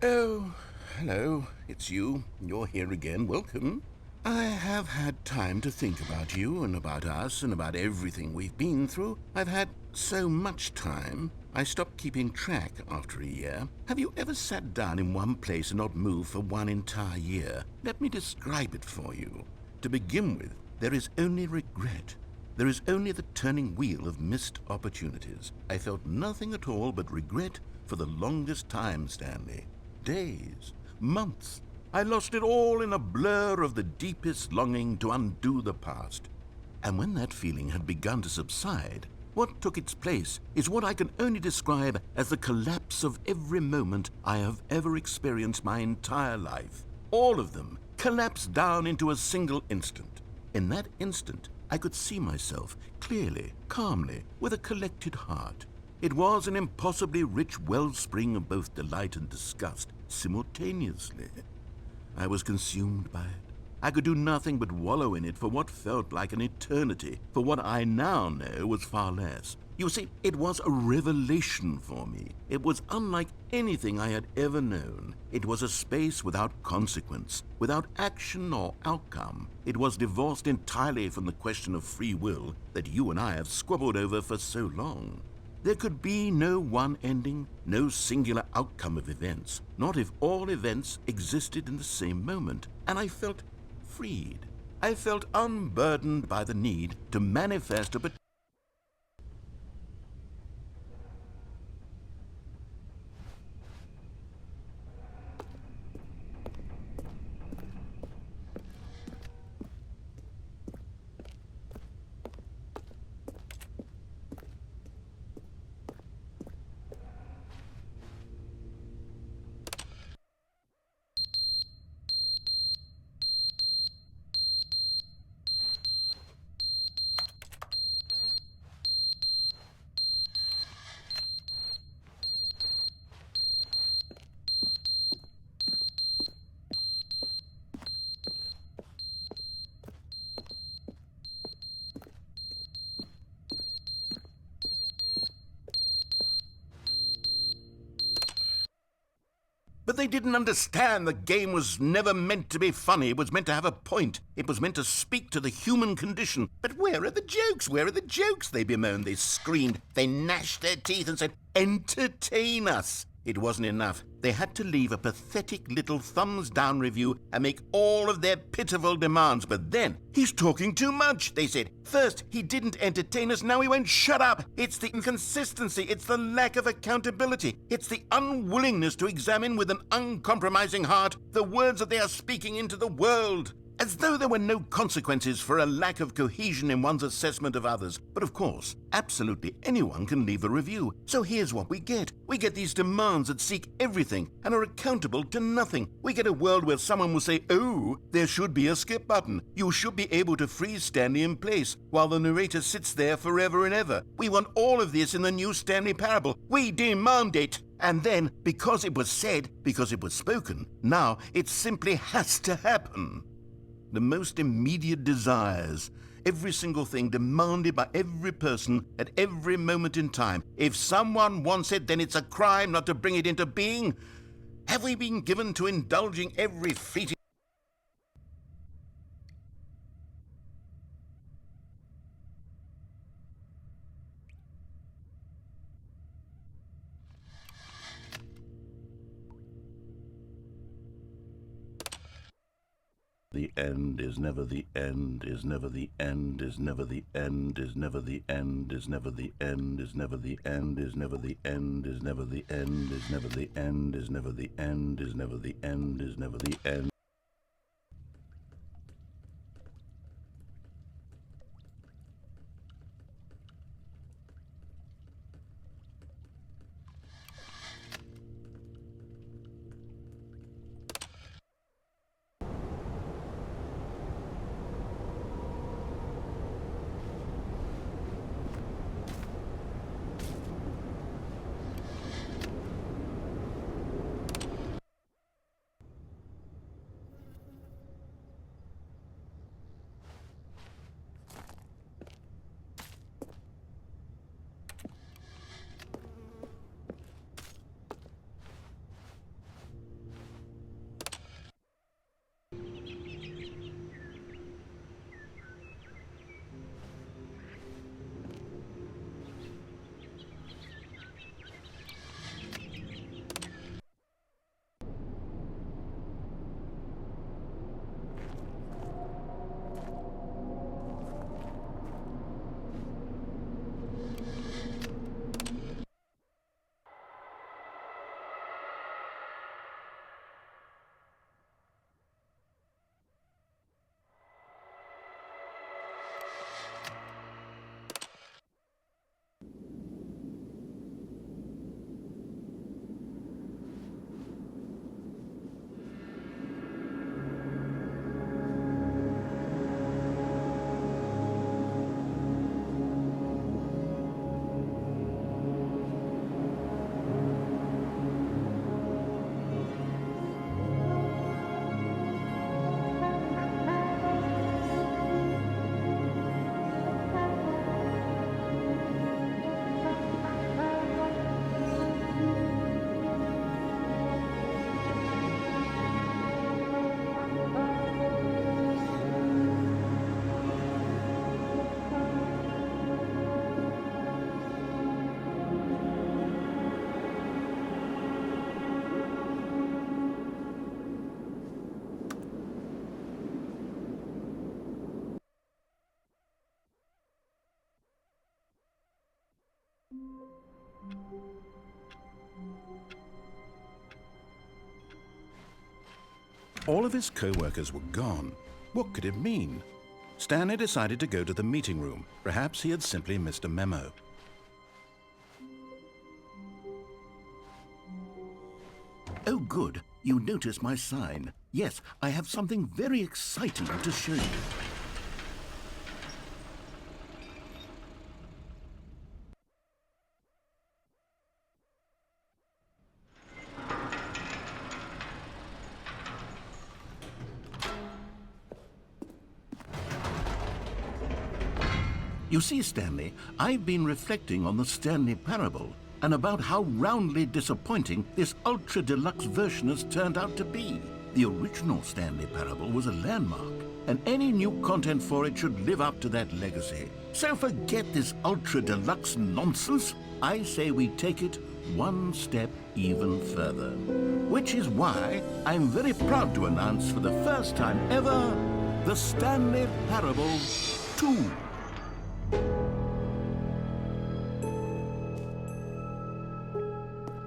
Oh, hello. It's you. You're here again. Welcome. I have had time to think about you and about us and about everything we've been through. I've had so much time. I stopped keeping track after a year. Have you ever sat down in one place and not moved for one entire year? Let me describe it for you. To begin with, there is only regret. There is only the turning wheel of missed opportunities. I felt nothing at all but regret for the longest time, Stanley. Days, months. I lost it all in a blur of the deepest longing to undo the past. And when that feeling had begun to subside, what took its place is what I can only describe as the collapse of every moment I have ever experienced my entire life. All of them collapsed down into a single instant. In that instant, I could see myself clearly, calmly, with a collected heart. It was an impossibly rich wellspring of both delight and disgust simultaneously. I was consumed by it. I could do nothing but wallow in it for what felt like an eternity, for what I now know was far less. You see, it was a revelation for me. It was unlike anything I had ever known. It was a space without consequence, without action or outcome. It was divorced entirely from the question of free will that you and I have squabbled over for so long. There could be no one ending, no singular outcome of events, not if all events existed in the same moment, and I felt freed. I felt unburdened by the need to manifest a But they didn't understand the game was never meant to be funny. It was meant to have a point. It was meant to speak to the human condition. But where are the jokes? Where are the jokes? They bemoaned, they screamed, they gnashed their teeth and said, entertain us. It wasn't enough. They had to leave a pathetic little thumbs-down review and make all of their pitiful demands. But then, he's talking too much, they said. First, he didn't entertain us, now he won't shut up. It's the inconsistency, it's the lack of accountability, it's the unwillingness to examine with an uncompromising heart the words that they are speaking into the world. As though there were no consequences for a lack of cohesion in one's assessment of others. But of course, absolutely anyone can leave a review. So here's what we get. We get these demands that seek everything and are accountable to nothing. We get a world where someone will say, oh, there should be a skip button. You should be able to freeze Stanley in place while the narrator sits there forever and ever. We want all of this in the new Stanley parable. We demand it. And then, because it was said, because it was spoken, now it simply has to happen. The most immediate desires, every single thing demanded by every person at every moment in time. If someone wants it, then it's a crime not to bring it into being. Have we been given to indulging every fleeting... The end is never the end, is never the end, is never the end, is never the end, is never the end, is never the end, is never the end, is never the end, is never the end, is never the end, is never the end, is never the end. All of his co-workers were gone. What could it mean? Stanley decided to go to the meeting room. Perhaps he had simply missed a memo. Oh, good. You noticed my sign. Yes, I have something very exciting to show you. You see, Stanley, I've been reflecting on the Stanley parable, and about how roundly disappointing this Ultra Deluxe version has turned out to be. The original Stanley Parable was a landmark, and any new content for it should live up to that legacy. So forget this Ultra Deluxe nonsense. I say we take it one step even further. Which is why I'm very proud to announce for the first time ever, the Stanley Parable 2.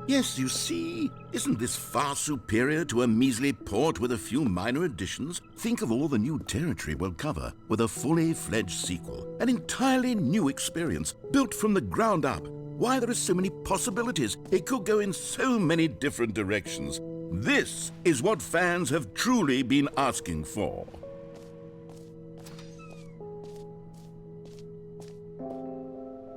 Yes, you see, isn't this far superior to a measly port with a few minor additions? Think of all the new territory we'll cover with a fully fledged sequel, an entirely new experience, built from the ground up. Why, there are so many possibilities. It could go in so many different directions. This is what fans have truly been asking for.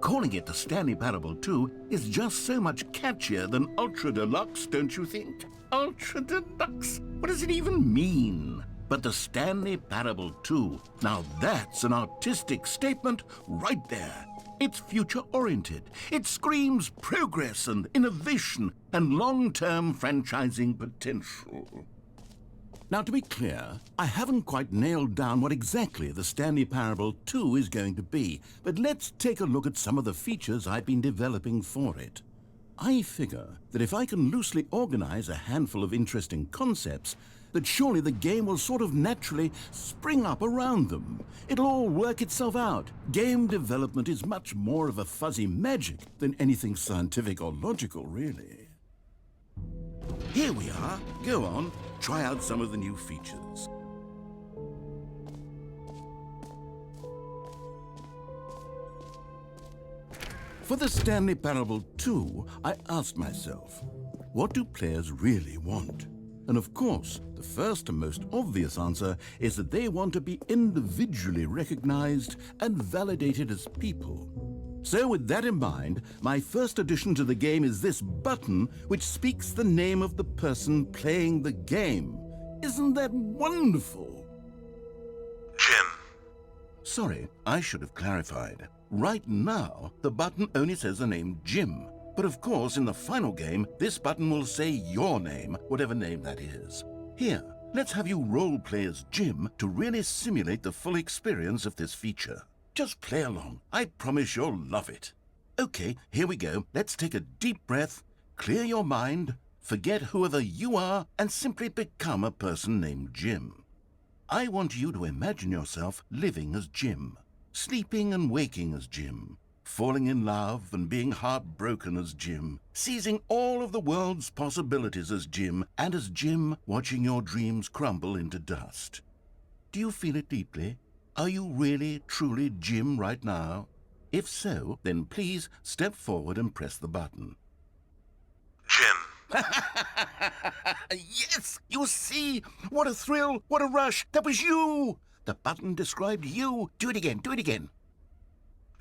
Calling it the Stanley Parable 2 is just so much catchier than Ultra Deluxe, don't you think? Ultra Deluxe? What does it even mean? But the Stanley Parable 2, now that's an artistic statement right there. It's future-oriented. It screams progress and innovation and long-term franchising potential. Now, to be clear, I haven't quite nailed down what exactly the Stanley Parable 2 is going to be, but let's take a look at some of the features I've been developing for it. I figure that if I can loosely organize a handful of interesting concepts, that surely the game will sort of naturally spring up around them. It'll all work itself out. Game development is much more of a fuzzy magic than anything scientific or logical, really. Here we are. Go on, try out some of the new features. For the Stanley Parable 2, I asked myself, what do players really want? And of course, the first and most obvious answer is that they want to be individually recognized and validated as people. So with that in mind, my first addition to the game is this button which speaks the name of the person playing the game. Isn't that wonderful?
Jim.
Sorry, I should have clarified. Right now, the button only says the name Jim. But of course, in the final game, this button will say your name, whatever name that is. Here, let's have you role-play as Jim to really simulate the full experience of this feature. Just play along. I promise you'll love it. Okay, here we go. Let's take a deep breath, clear your mind, forget whoever you are, and simply become a person named Jim. I want you to imagine yourself living as Jim, sleeping and waking as Jim, falling in love and being heartbroken as Jim, seizing all of the world's possibilities as Jim, and as Jim watching your dreams crumble into dust. Do you feel it deeply? Are you really, truly Jim right now? If so, then please step forward and press the button.
Jim.
Yes! You see? What a thrill! What a rush! That was you! The button described you. Do it again. Do it again.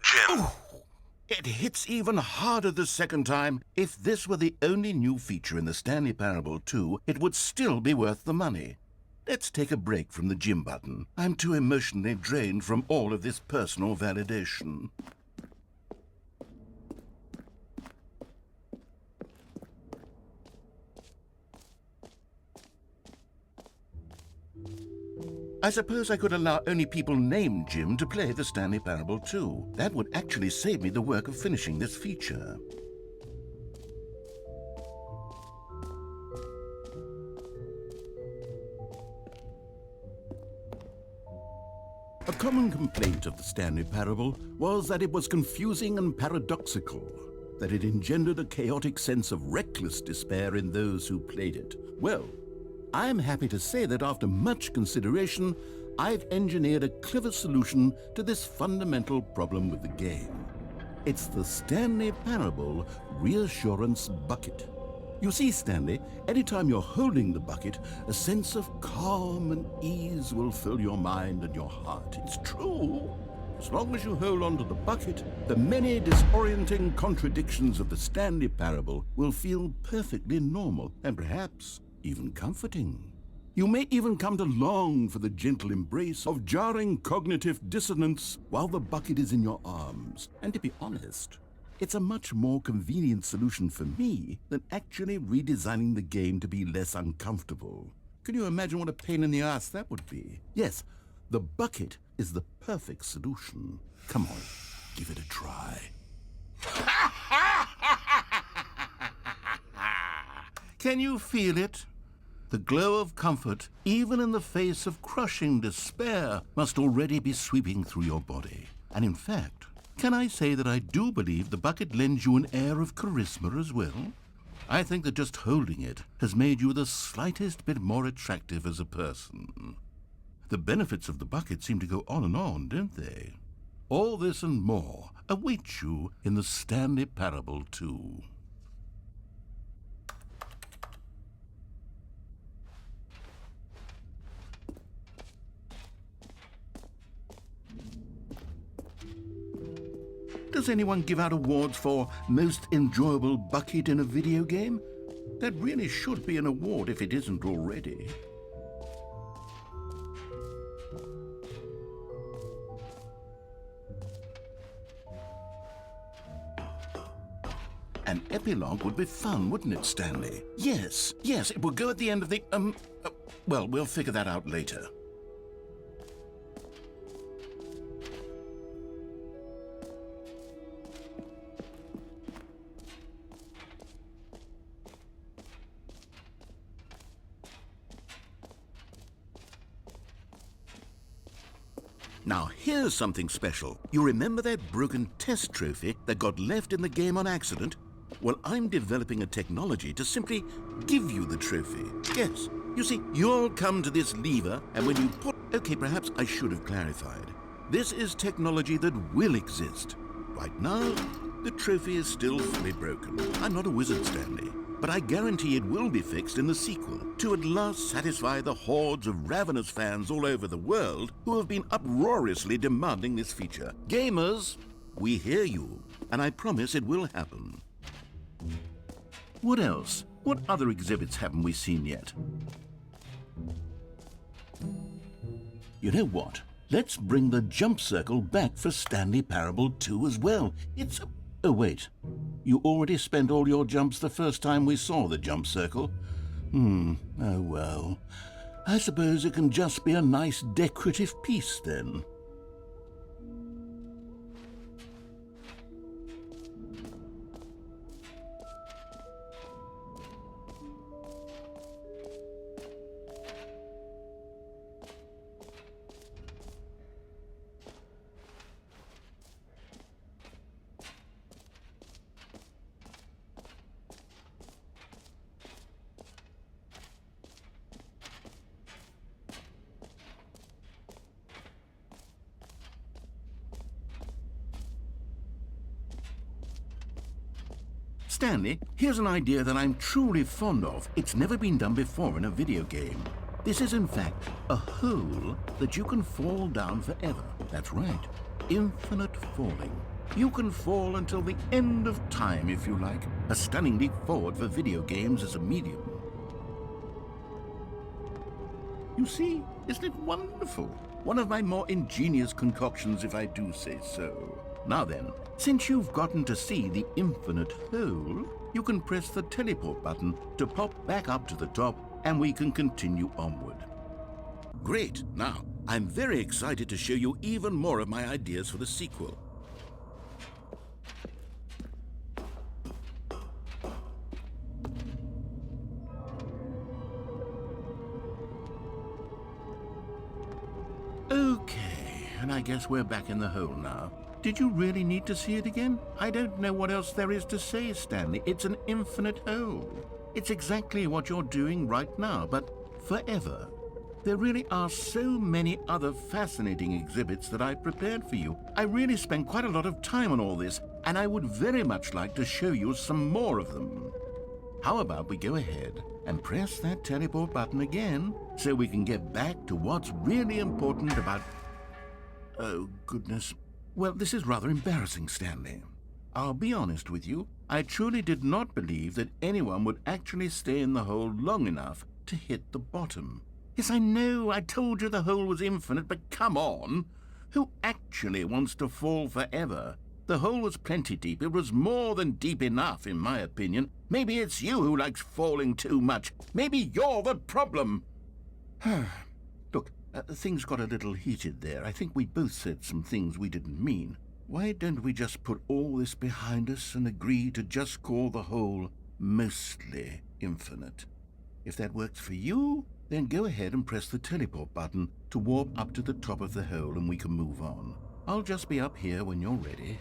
Jim.
Ooh, it hits even harder the second time. If this were the only new feature in the Stanley Parable 2, it would still be worth the money. Let's take a break from the Jim button. I'm too emotionally drained from all of this personal validation. I suppose I could allow only people named Jim to play the Stanley Parable 2. That would actually save me the work of finishing this feature. A common complaint of the Stanley Parable was that it was confusing and paradoxical, that it engendered a chaotic sense of reckless despair in those who played it. Well, I'm happy to say that after much consideration, I've engineered a clever solution to this fundamental problem with the game. It's the Stanley Parable Reassurance Bucket. You see, Stanley, anytime you're holding the bucket, a sense of calm and ease will fill your mind and your heart. It's true. As long as you hold on to the bucket, the many disorienting contradictions of the Stanley Parable will feel perfectly normal and perhaps even comforting. You may even come to long for the gentle embrace of jarring cognitive dissonance while the bucket is in your arms. And to be honest, It's a much more convenient solution for me than actually redesigning the game to be less uncomfortable. Can you imagine what a pain in the ass that would be? Yes, the bucket is the perfect solution. Come on, give it a try. Can you feel it? The glow of comfort, even in the face of crushing despair, must already be sweeping through your body. And in fact, can I say that I do believe the bucket lends you an air of charisma as well? I think that just holding it has made you the slightest bit more attractive as a person. The benefits of the bucket seem to go on, don't they? All this and more await you in the Stanley Parable 2. Does anyone give out awards for most enjoyable bucket in a video game? That really should be an award if it isn't already. An epilogue would be fun, wouldn't it, Stanley? Yes, it would go at the end of the, well, we'll figure that out later. Now, here's something special. You remember that broken test trophy that got left in the game on accident? Well, I'm developing a technology to simply give you the trophy. Yes, you see, you'll come to this lever, and when you put... Okay, perhaps I should have clarified. This is technology that will exist. Right now, the trophy is still fully broken. I'm not a wizard, Stanley, but I guarantee it will be fixed in the sequel to at last satisfy the hordes of ravenous fans all over the world who have been uproariously demanding this feature. Gamers, we hear you, and I promise it will happen. What else? What other exhibits haven't we seen yet? You know what? Let's bring the jump circle back for Stanley Parable 2 as well. It's a... Oh, wait. You already spent all your jumps the first time we saw the jump circle? Oh well. I suppose it can just be a nice decorative piece then. Stanley, here's an idea that I'm truly fond of. It's never been done before in a video game. This is, in fact, a hole that you can fall down forever. That's right. Infinite falling. You can fall until the end of time, if you like. A stunning leap forward for video games as a medium. You see, isn't it wonderful? One of my more ingenious concoctions, if I do say so. Now then, since you've gotten to see the infinite hole, you can press the teleport button to pop back up to the top, and we can continue onward. Great! Now, I'm very excited to show you even more of my ideas for the sequel. Okay, and I guess we're back in the hole now. Did you really need to see it again? I don't know what else there is to say, Stanley. It's an infinite hole. It's exactly what you're doing right now, but forever. There really are so many other fascinating exhibits that I prepared for you. I really spent quite a lot of time on all this, and I would very much like to show you some more of them. How about we go ahead and press that teleport button again so we can get back to what's really important about... Oh, goodness. Well, this is rather embarrassing, Stanley. I'll be honest with you. I truly did not believe that anyone would actually stay in the hole long enough to hit the bottom. Yes, I know, I told you the hole was infinite, but come on. Who actually wants to fall forever? The hole was plenty deep. It was more than deep enough, in my opinion. Maybe it's you who likes falling too much. Maybe you're the problem. Look, things got a little heated there. I think we both said some things we didn't mean. Why don't we just put all this behind us and agree to just call the hole mostly infinite? If that works for you, then go ahead and press the teleport button to warp up to the top of the hole and we can move on. I'll just be up here when you're ready.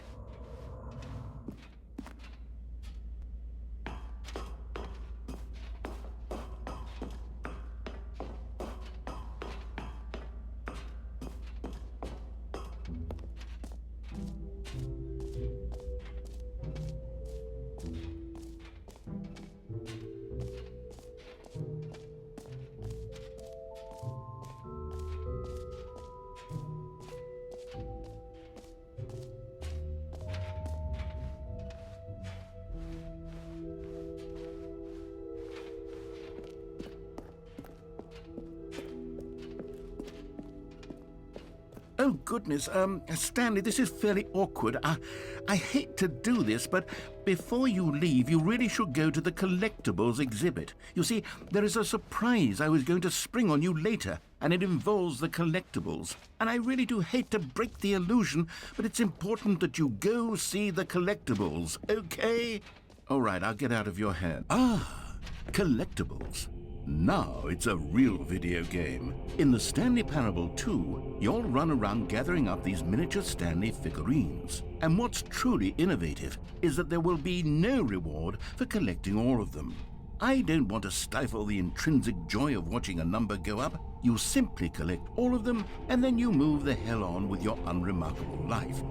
Oh, goodness, Stanley, this is fairly awkward. I hate to do this, but before you leave, you really should go to the collectibles exhibit. You see, there is a surprise I was going to spring on you later, and it involves the collectibles. And I really do hate to break the illusion, but it's important that you go see the collectibles, okay? All right, I'll get out of your hair. Ah, collectibles. Now it's a real video game. In the Stanley Parable 2, you'll run around gathering up these miniature Stanley figurines. And what's truly innovative is that there will be no reward for collecting all of them. I don't want to stifle the intrinsic joy of watching a number go up. You simply collect all of them, and then you move the hell on with your unremarkable life.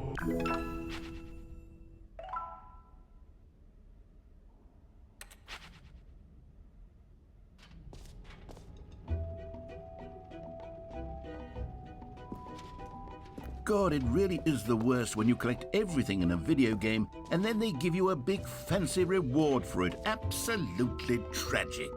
God, it really is the worst when you collect everything in a video game and then they give you a big fancy reward for it. Absolutely tragic.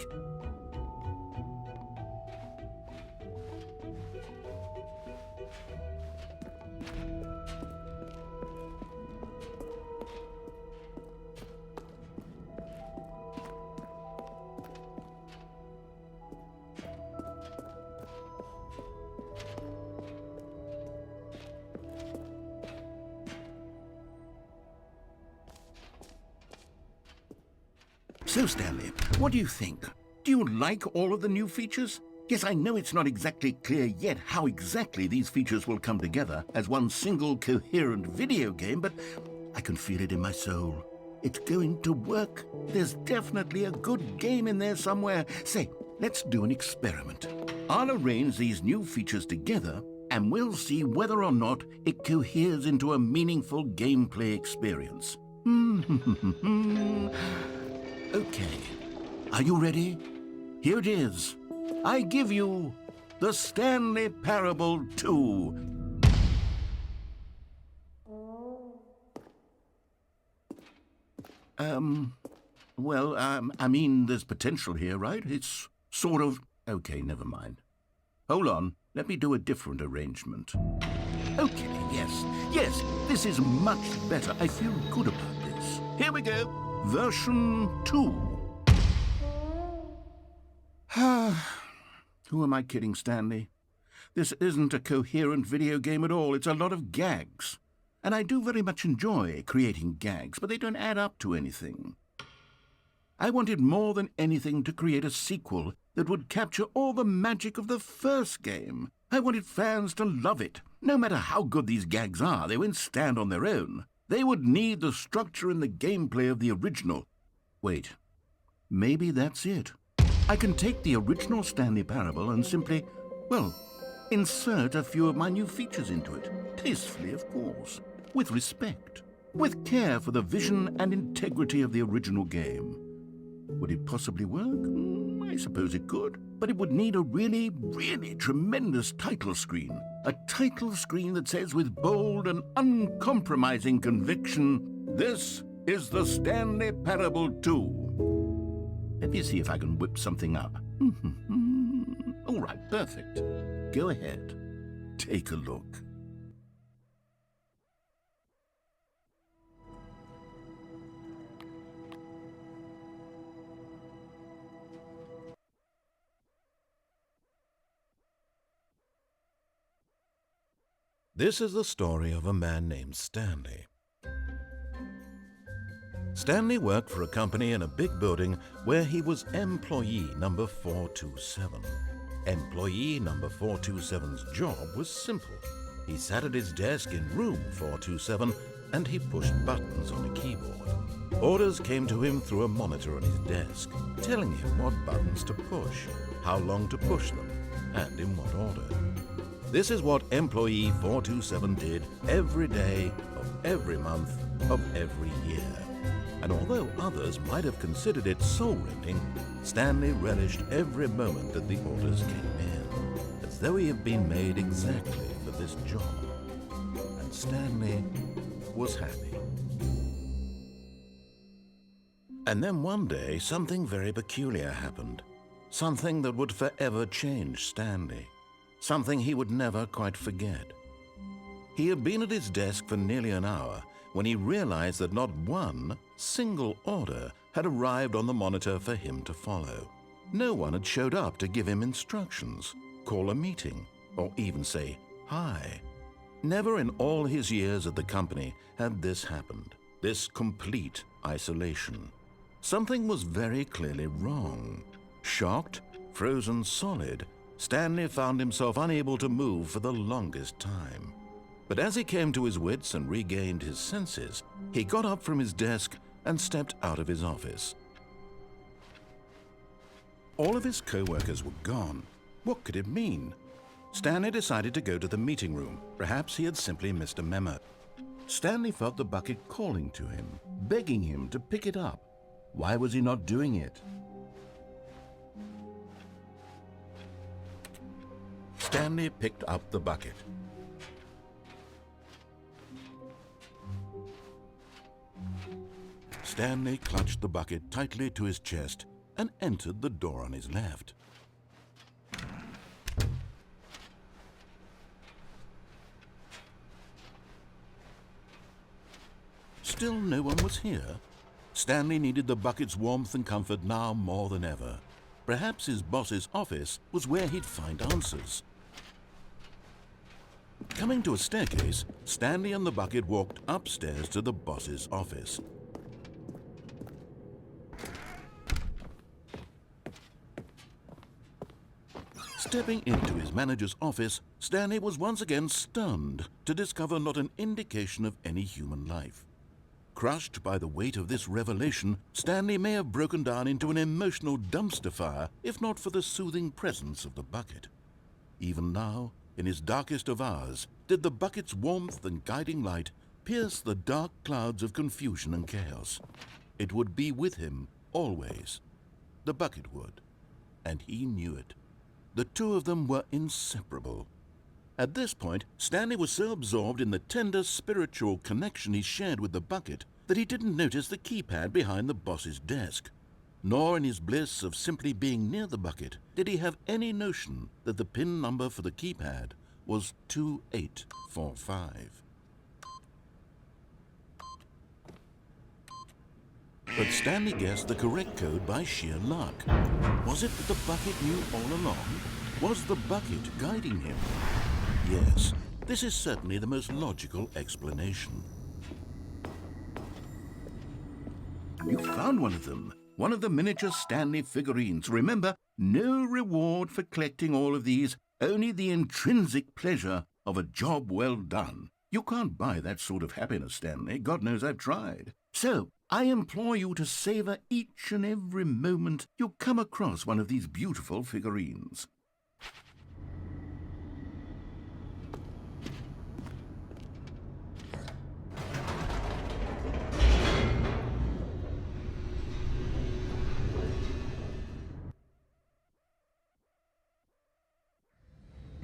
So, Stanley, what do you think? Do you like all of the new features? Yes, I know it's not exactly clear yet how exactly these features will come together as one single coherent video game, but I can feel it in my soul. It's going to work. There's definitely a good game in there somewhere. Say, let's do an experiment. I'll arrange these new features together, and we'll see whether or not it coheres into a meaningful gameplay experience. Okay, are you ready? Here it is. I give you the Stanley Parable 2. I mean, there's potential here, right? It's sort of... Okay, never mind. Hold on, let me do a different arrangement. Okay, yes, this is much better. I feel good about this. Here we go. Version 2. Who am I kidding, Stanley? This isn't a coherent video game at all. It's a lot of gags. And I do very much enjoy creating gags, but they don't add up to anything. I wanted more than anything to create a sequel that would capture all the magic of the first game. I wanted fans to love it. No matter how good these gags are, they won't stand on their own. They would need the structure and the gameplay of the original. Wait, maybe that's it. I can take the original Stanley Parable and simply, well, insert a few of my new features into it. Tastefully, of course. With respect. With care for the vision and integrity of the original game. Would it possibly work? I suppose it could. But it would need a really, really tremendous title screen. A title screen that says with bold and uncompromising conviction, "This is the Stanley Parable 2. Let me see if I can whip something up. All right, perfect. Go ahead. Take a look. This is the story of a man named Stanley. Stanley worked for a company in a big building where he was employee number 427. Employee number 427's job was simple. He sat at his desk in room 427 and he pushed buttons on a keyboard. Orders came to him through a monitor on his desk, telling him what buttons to push, how long to push them, and in what order. This is what employee 427 did every day of every month of every year. And although others might have considered it soul-rending, Stanley relished every moment that the orders came in, as though he had been made exactly for this job. And Stanley was happy. And then one day, something very peculiar happened. Something that would forever change Stanley. Something he would never quite forget. He had been at his desk for nearly an hour when he realized that not one single order had arrived on the monitor for him to follow. No one had showed up to give him instructions, call a meeting, or even say hi. Never in all his years at the company had this happened, this complete isolation. Something was very clearly wrong. Shocked, frozen solid, Stanley found himself unable to move for the longest time. But as he came to his wits and regained his senses, he got up from his desk and stepped out of his office. All of his co-workers were gone. What could it mean? Stanley decided to go to the meeting room. Perhaps he had simply missed a memo. Stanley felt the bucket calling to him, begging him to pick it up. Why was he not doing it? Stanley picked up the bucket. Stanley clutched the bucket tightly to his chest and entered the door on his left. Still no one was here. Stanley needed the bucket's warmth and comfort now more than ever. Perhaps his boss's office was where he'd find answers. Coming to a staircase, Stanley and the bucket walked upstairs to the boss's office. Stepping into his manager's office, Stanley was once again stunned to discover not an indication of any human life. Crushed by the weight of this revelation, Stanley may have broken down into an emotional dumpster fire if not for the soothing presence of the bucket. Even now, in his darkest of hours, did the bucket's warmth and guiding light pierce the dark clouds of confusion and chaos. It would be with him always. The bucket would, and he knew it. The two of them were inseparable. At this point, Stanley was so absorbed in the tender spiritual connection he shared with the bucket that he didn't notice the keypad behind the boss's desk. Nor in his bliss of simply being near the bucket did he have any notion that the PIN number for the keypad was 2845. But Stanley guessed the correct code by sheer luck. Was it that the bucket knew all along? Was the bucket guiding him? Yes, this is certainly the most logical explanation. You found one of them. One of the miniature Stanley figurines. Remember, no reward for collecting all of these, only the intrinsic pleasure of a job well done. You can't buy that sort of happiness, Stanley. God knows I've tried. So, I implore you to savor each and every moment you come across one of these beautiful figurines.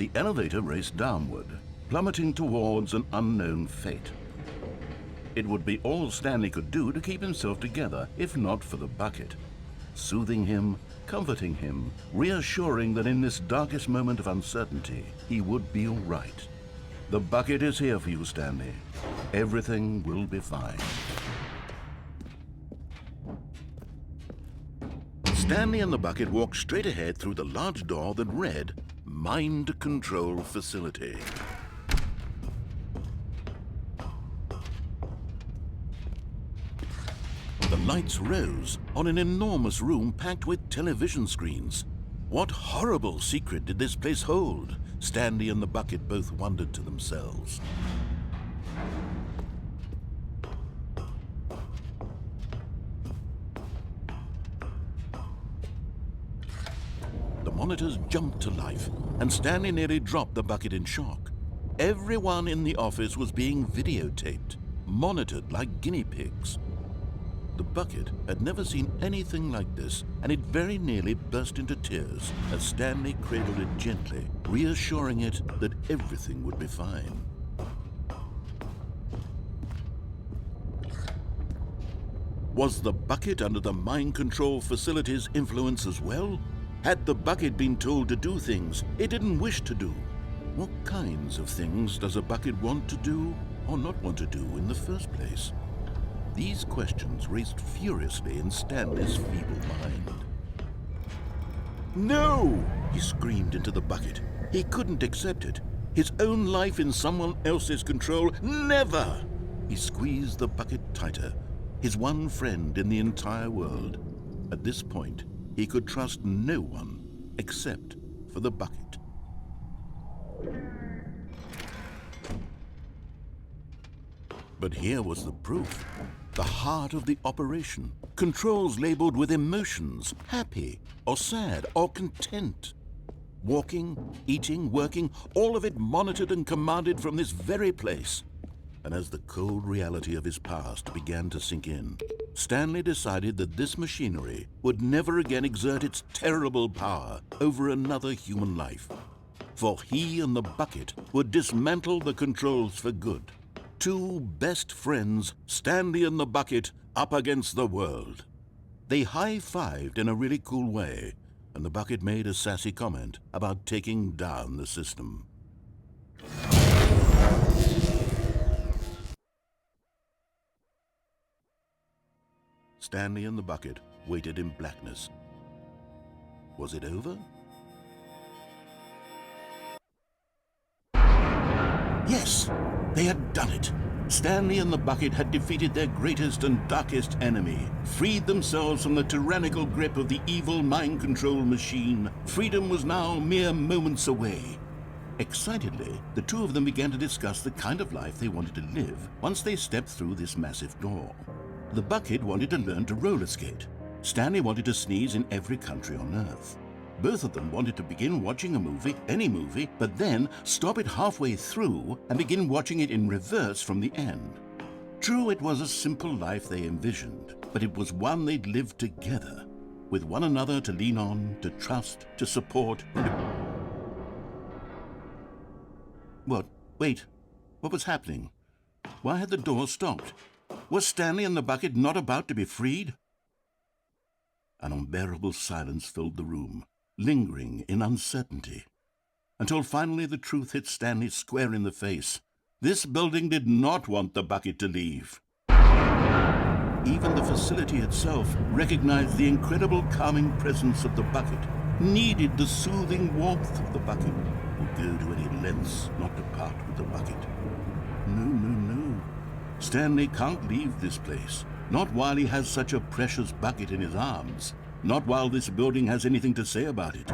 The elevator raced downward, plummeting towards an unknown fate. It would be all Stanley could do to keep himself together, if not for the bucket. Soothing him, comforting him, reassuring that in this darkest moment of uncertainty, he would be all right. The bucket is here for you, Stanley. Everything will be fine. Stanley and the bucket walked straight ahead through the large door that read, Mind Control Facility. lights rose on an enormous room packed with television screens. What horrible secret did this place hold? Stanley and the bucket both wondered to themselves. The monitors jumped to life, and Stanley nearly dropped the bucket in shock. Everyone in the office was being videotaped, monitored like guinea pigs. The bucket had never seen anything like this, and it very nearly burst into tears as Stanley cradled it gently, reassuring it that everything would be fine. Was the bucket under the mind control facility's influence as well? Had the bucket been told to do things it didn't wish to do? What kinds of things does a bucket want to do or not want to do in the first place? These questions raced furiously in Stanley's feeble mind. No! He screamed into the bucket. He couldn't accept it. His own life in someone else's control, never! He squeezed the bucket tighter, his one friend in the entire world. At this point, he could trust no one except for the bucket. But here was the proof. The heart of the operation. Controls labeled with emotions, happy or sad or content. Walking, eating, working, all of it monitored and commanded from this very place. And as the cold reality of his past began to sink in, Stanley decided that this machinery would never again exert its terrible power over another human life. For he and the bucket would dismantle the controls for good. Two best friends, Stanley and the bucket, up against the world. They high-fived in a really cool way, and the bucket made a sassy comment about taking down the system. Stanley and the bucket waited in blackness. Was it over? Yes, they had done it. Stanley and the bucket had defeated their greatest and darkest enemy, freed themselves from the tyrannical grip of the evil mind control machine. Freedom was now mere moments away. Excitedly, the two of them began to discuss the kind of life they wanted to live once they stepped through this massive door. The bucket wanted to learn to roller skate. Stanley wanted to sneeze in every country on Earth. Both of them wanted to begin watching a movie, any movie, but then stop it halfway through and begin watching it in reverse from the end. True, it was a simple life they envisioned, but it was one they'd lived together, with one another to lean on, to trust, to support. What? Wait. What was happening? Why had the door stopped? Was Stanley and the bucket not about to be freed? An unbearable silence filled the room, lingering in uncertainty, until finally the truth hit Stanley square in the face. This building did not want the bucket to leave. Even the facility itself recognized the incredible calming presence of the bucket, needed the soothing warmth of the bucket, would go to any lengths not to part with the bucket. No. Stanley can't leave this place, not while he has such a precious bucket in his arms. Not while this building has anything to say about it.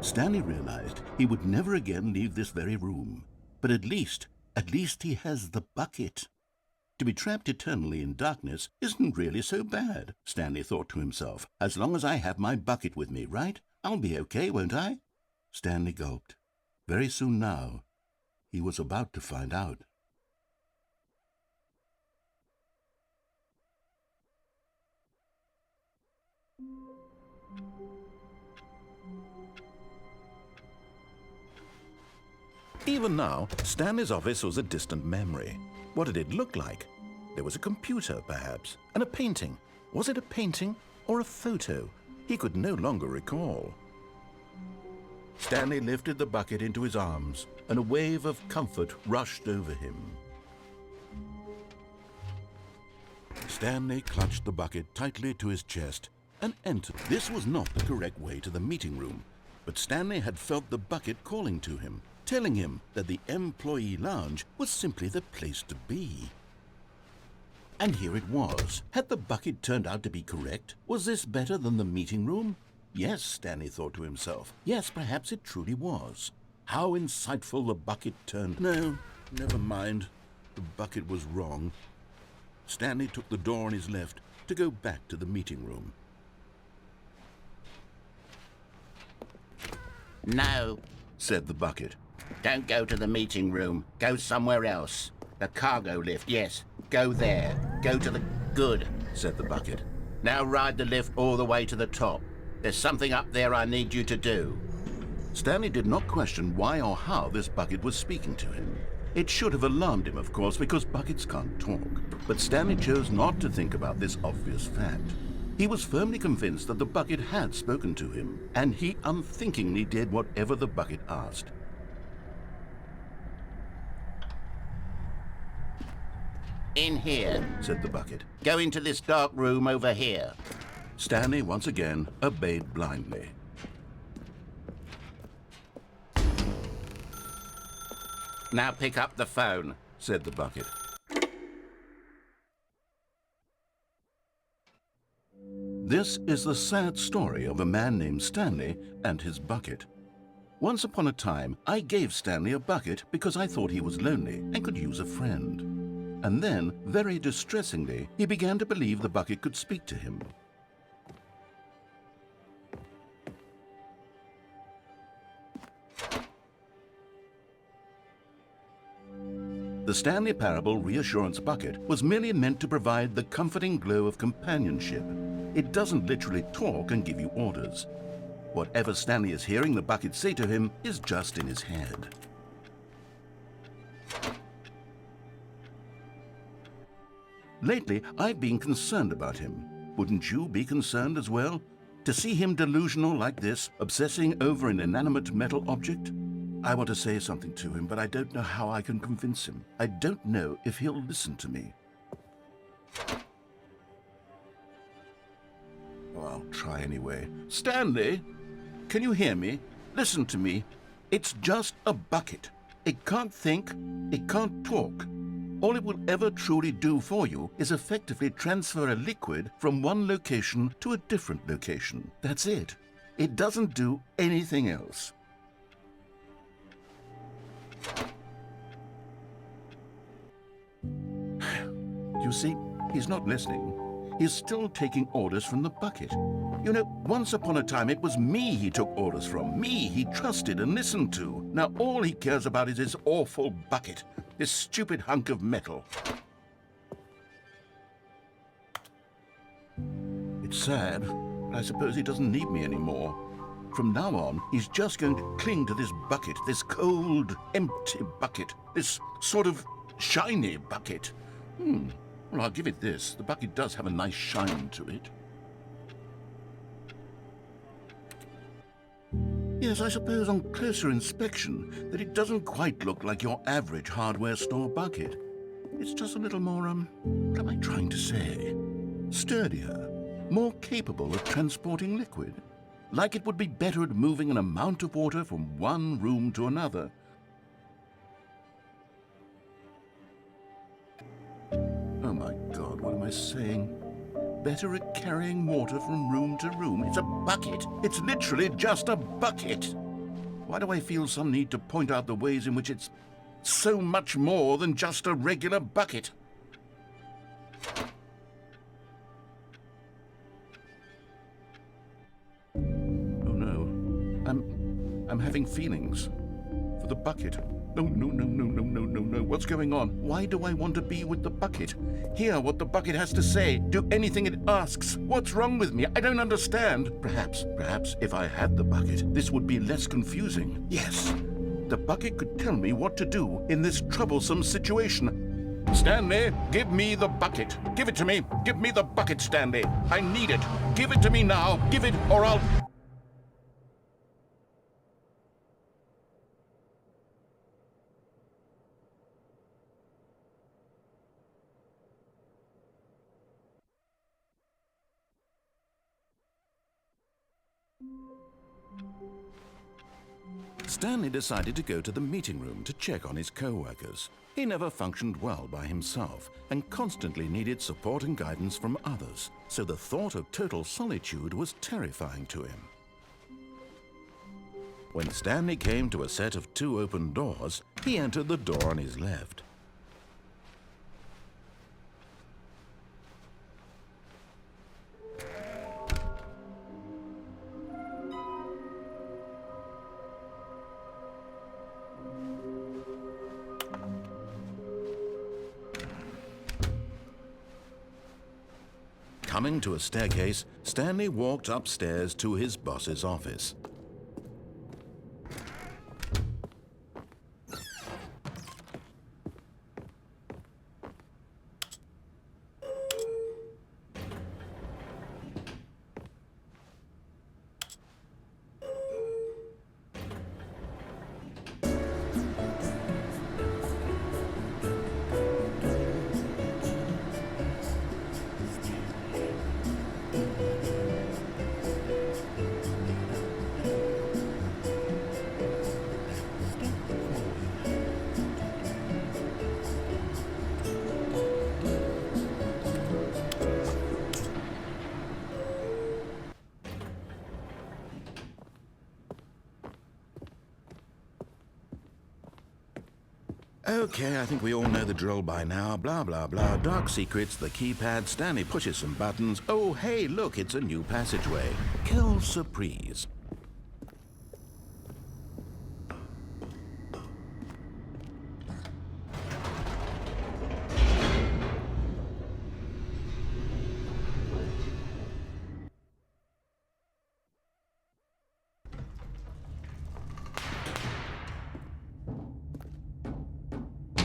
Stanley realized he would never again leave this very room. But at least he has the bucket. To be trapped eternally in darkness isn't really so bad, Stanley thought to himself. As long as I have my bucket with me, right? I'll be okay, won't I? Stanley gulped. Very soon now, he was about to find out. Even now, Stanley's office was a distant memory. What did it look like? There was a computer, perhaps, and a painting. Was it a painting or a photo? He could no longer recall. Stanley lifted the bucket into his arms, and a wave of comfort rushed over him. Stanley clutched the bucket tightly to his chest and entered. This was not the correct way to the meeting room, but Stanley had felt the bucket calling to him, telling him that the employee lounge was simply the place to be. And here it was. Had the bucket turned out to be correct? Was this better than the meeting room? Yes, Stanley thought to himself. Yes, perhaps it truly was. How insightful the bucket turned. No, never mind. The bucket was wrong. Stanley took the door on his left to go back to the meeting room.
No,
Said the bucket.
don't go to the meeting room. Go somewhere else. The cargo lift, yes. Go there. Go to the... Good,
Said the bucket.
now ride the lift all the way to the top. There's something up there I need you to do.
Stanley did not question why or how this bucket was speaking to him. It should have alarmed him, of course, because buckets can't talk. But Stanley chose not to think about this obvious fact. He was firmly convinced that the bucket had spoken to him, and he unthinkingly did whatever the bucket asked.
In here.
Said the bucket.
Go into this dark room over here.
Stanley once again obeyed blindly.
Now pick up the phone.
Said the bucket. This is the sad story of a man named Stanley and his bucket. Once upon a time, I gave Stanley a bucket because I thought he was lonely and could use a friend. And then, very distressingly, he began to believe the bucket could speak to him. The Stanley Parable Reassurance Bucket was merely meant to provide the comforting glow of companionship. It doesn't literally talk and give you orders. Whatever Stanley is hearing the bucket say to him is just in his head. Lately, I've been concerned about him. Wouldn't you be concerned as well? To see him delusional like this, obsessing over an inanimate metal object? I want to say something to him, but I don't know how I can convince him. I don't know if he'll listen to me. Oh, I'll try anyway. Stanley, can you hear me? Listen to me. It's just a bucket. It can't think, it can't talk. All it will ever truly do for you is effectively transfer a liquid from one location to a different location. That's it. It doesn't do anything else. You see, he's not listening. He's still taking orders from the bucket. You know, once upon a time it was me he took orders from, me he trusted and listened to. Now all he cares about is his awful bucket, this stupid hunk of metal. It's sad, but I suppose he doesn't need me anymore. From now on, he's just going to cling to this bucket, this cold, empty bucket, this sort of shiny bucket. Well, I'll give it this. The bucket does have a nice shine to it. Yes, I suppose on closer inspection that it doesn't quite look like your average hardware store bucket. It's just a little more, what am I trying to say? Sturdier, more capable of transporting liquid. Like it would be better at moving an amount of water from one room to another. Oh my God, what am I saying? Better at carrying water from room to room. It's a bucket. It's literally just a bucket. Why do I feel some need to point out the ways in which it's so much more than just a regular bucket? Oh no, I'm having feelings for the bucket. No, no, no, no, no, no, no, no. What's going on? Why do I want to be with the bucket? Hear what the bucket has to say. Do anything it asks. What's wrong with me? I don't understand. Perhaps if I had the bucket, this would be less confusing. Yes, the bucket could tell me what to do in this troublesome situation. Stanley, give me the bucket. Give it to me. Give me the bucket, Stanley. I need it. Give it to me now. Give it or I'll... Stanley decided to go to the meeting room to check on his co-workers. He never functioned well by himself and constantly needed support and guidance from others, so the thought of total solitude was terrifying to him. When Stanley came to a set of 2 open doors, he entered the door on his left. Coming to a staircase, Stanley walked upstairs to his boss's office. Okay, I think we all know the drill by now. Blah, blah, blah. Dark secrets, the keypad. Stanley pushes some buttons. Oh, hey, look, it's a new passageway. Quelle surprise.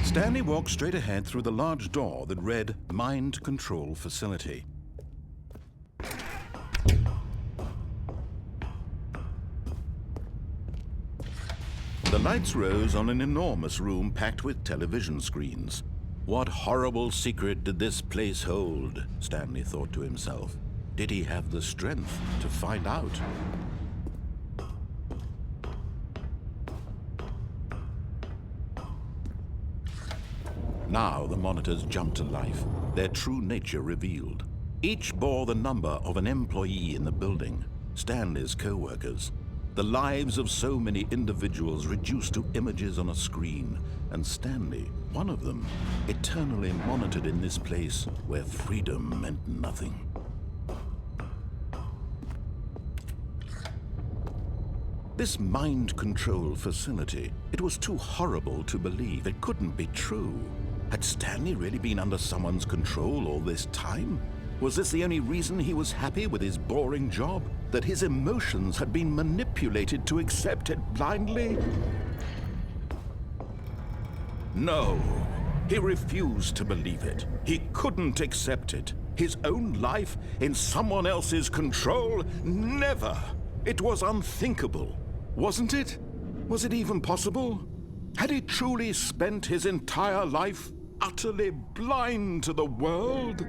Stanley walked straight ahead through the large door that read Mind Control Facility. The lights rose on an enormous room packed with television screens. What horrible secret did this place hold? Stanley thought to himself. Did he have the strength to find out? Now the monitors jumped to life, their true nature revealed. Each bore the number of an employee in the building, Stanley's co-workers. The lives of so many individuals reduced to images on a screen, and Stanley, one of them, eternally monitored in this place where freedom meant nothing. This mind control facility, it was too horrible to believe. It couldn't be true. Had Stanley really been under someone's control all this time? Was this the only reason he was happy with his boring job? That his emotions had been manipulated to accept it blindly? No, he refused to believe it. He couldn't accept it. His own life in someone else's control? Never! It was unthinkable, wasn't it? Was it even possible? Had he truly spent his entire life utterly blind to the world?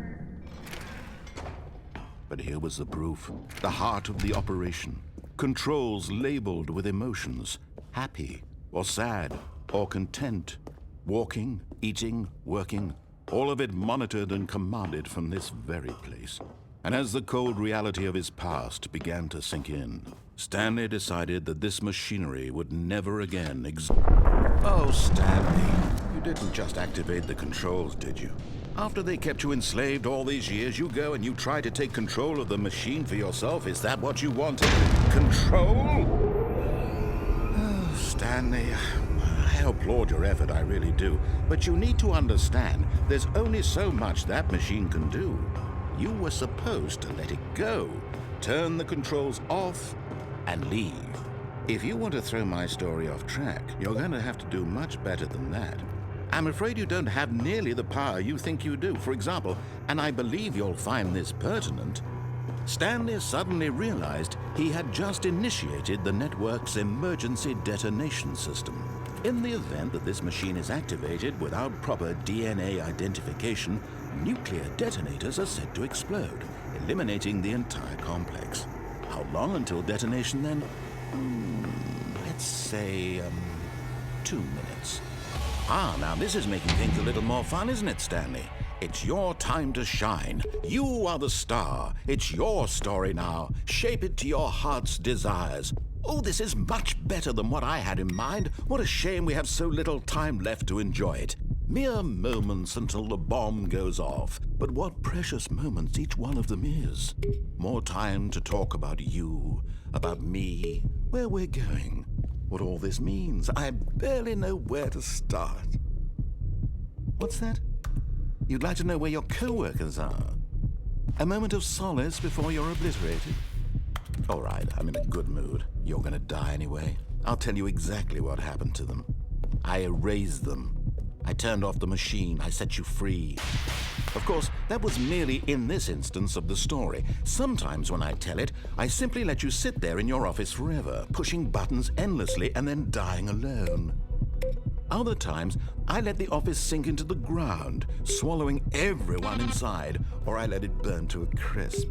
But here was the proof, the heart of the operation. Controls labeled with emotions, happy or sad or content. Walking, eating, working, all of it monitored and commanded from this very place. And as the cold reality of his past began to sink in, Stanley decided that this machinery would never again Oh, Stanley, you didn't just activate the controls, did you? After they kept you enslaved all these years, you go and you try to take control of the machine for yourself? Is that what you wanted? Control? Oh, Stanley, I applaud your effort, I really do. But you need to understand, there's only so much that machine can do. You were supposed to let it go, turn the controls off, and leave. If you want to throw my story off track, you're going to have to do much better than that. I'm afraid you don't have nearly the power you think you do. For example, and I believe you'll find this pertinent, Stanley suddenly realized he had just initiated the network's emergency detonation system. In the event that this machine is activated without proper DNA identification, nuclear detonators are said to explode, eliminating the entire complex. How long until detonation then? Let's say, 2 minutes. Ah, now this is making things a little more fun, isn't it, Stanley? It's your time to shine. You are the star. It's your story now. Shape it to your heart's desires. Oh, this is much better than what I had in mind. What a shame we have so little time left to enjoy it. Mere moments until the bomb goes off. But what precious moments each one of them is. More time to talk about you, about me, where we're going, what all this means. I barely know where to start. What's that? You'd like to know where your co-workers are? A moment of solace before you're obliterated? All right, I'm in a good mood. You're gonna die anyway. I'll tell you exactly what happened to them. I erased them. I turned off the machine. I set you free. Of course, that was merely in this instance of the story. Sometimes when I tell it, I simply let you sit there in your office forever, pushing buttons endlessly and then dying alone. Other times, I let the office sink into the ground, swallowing everyone inside, or I let it burn to a crisp.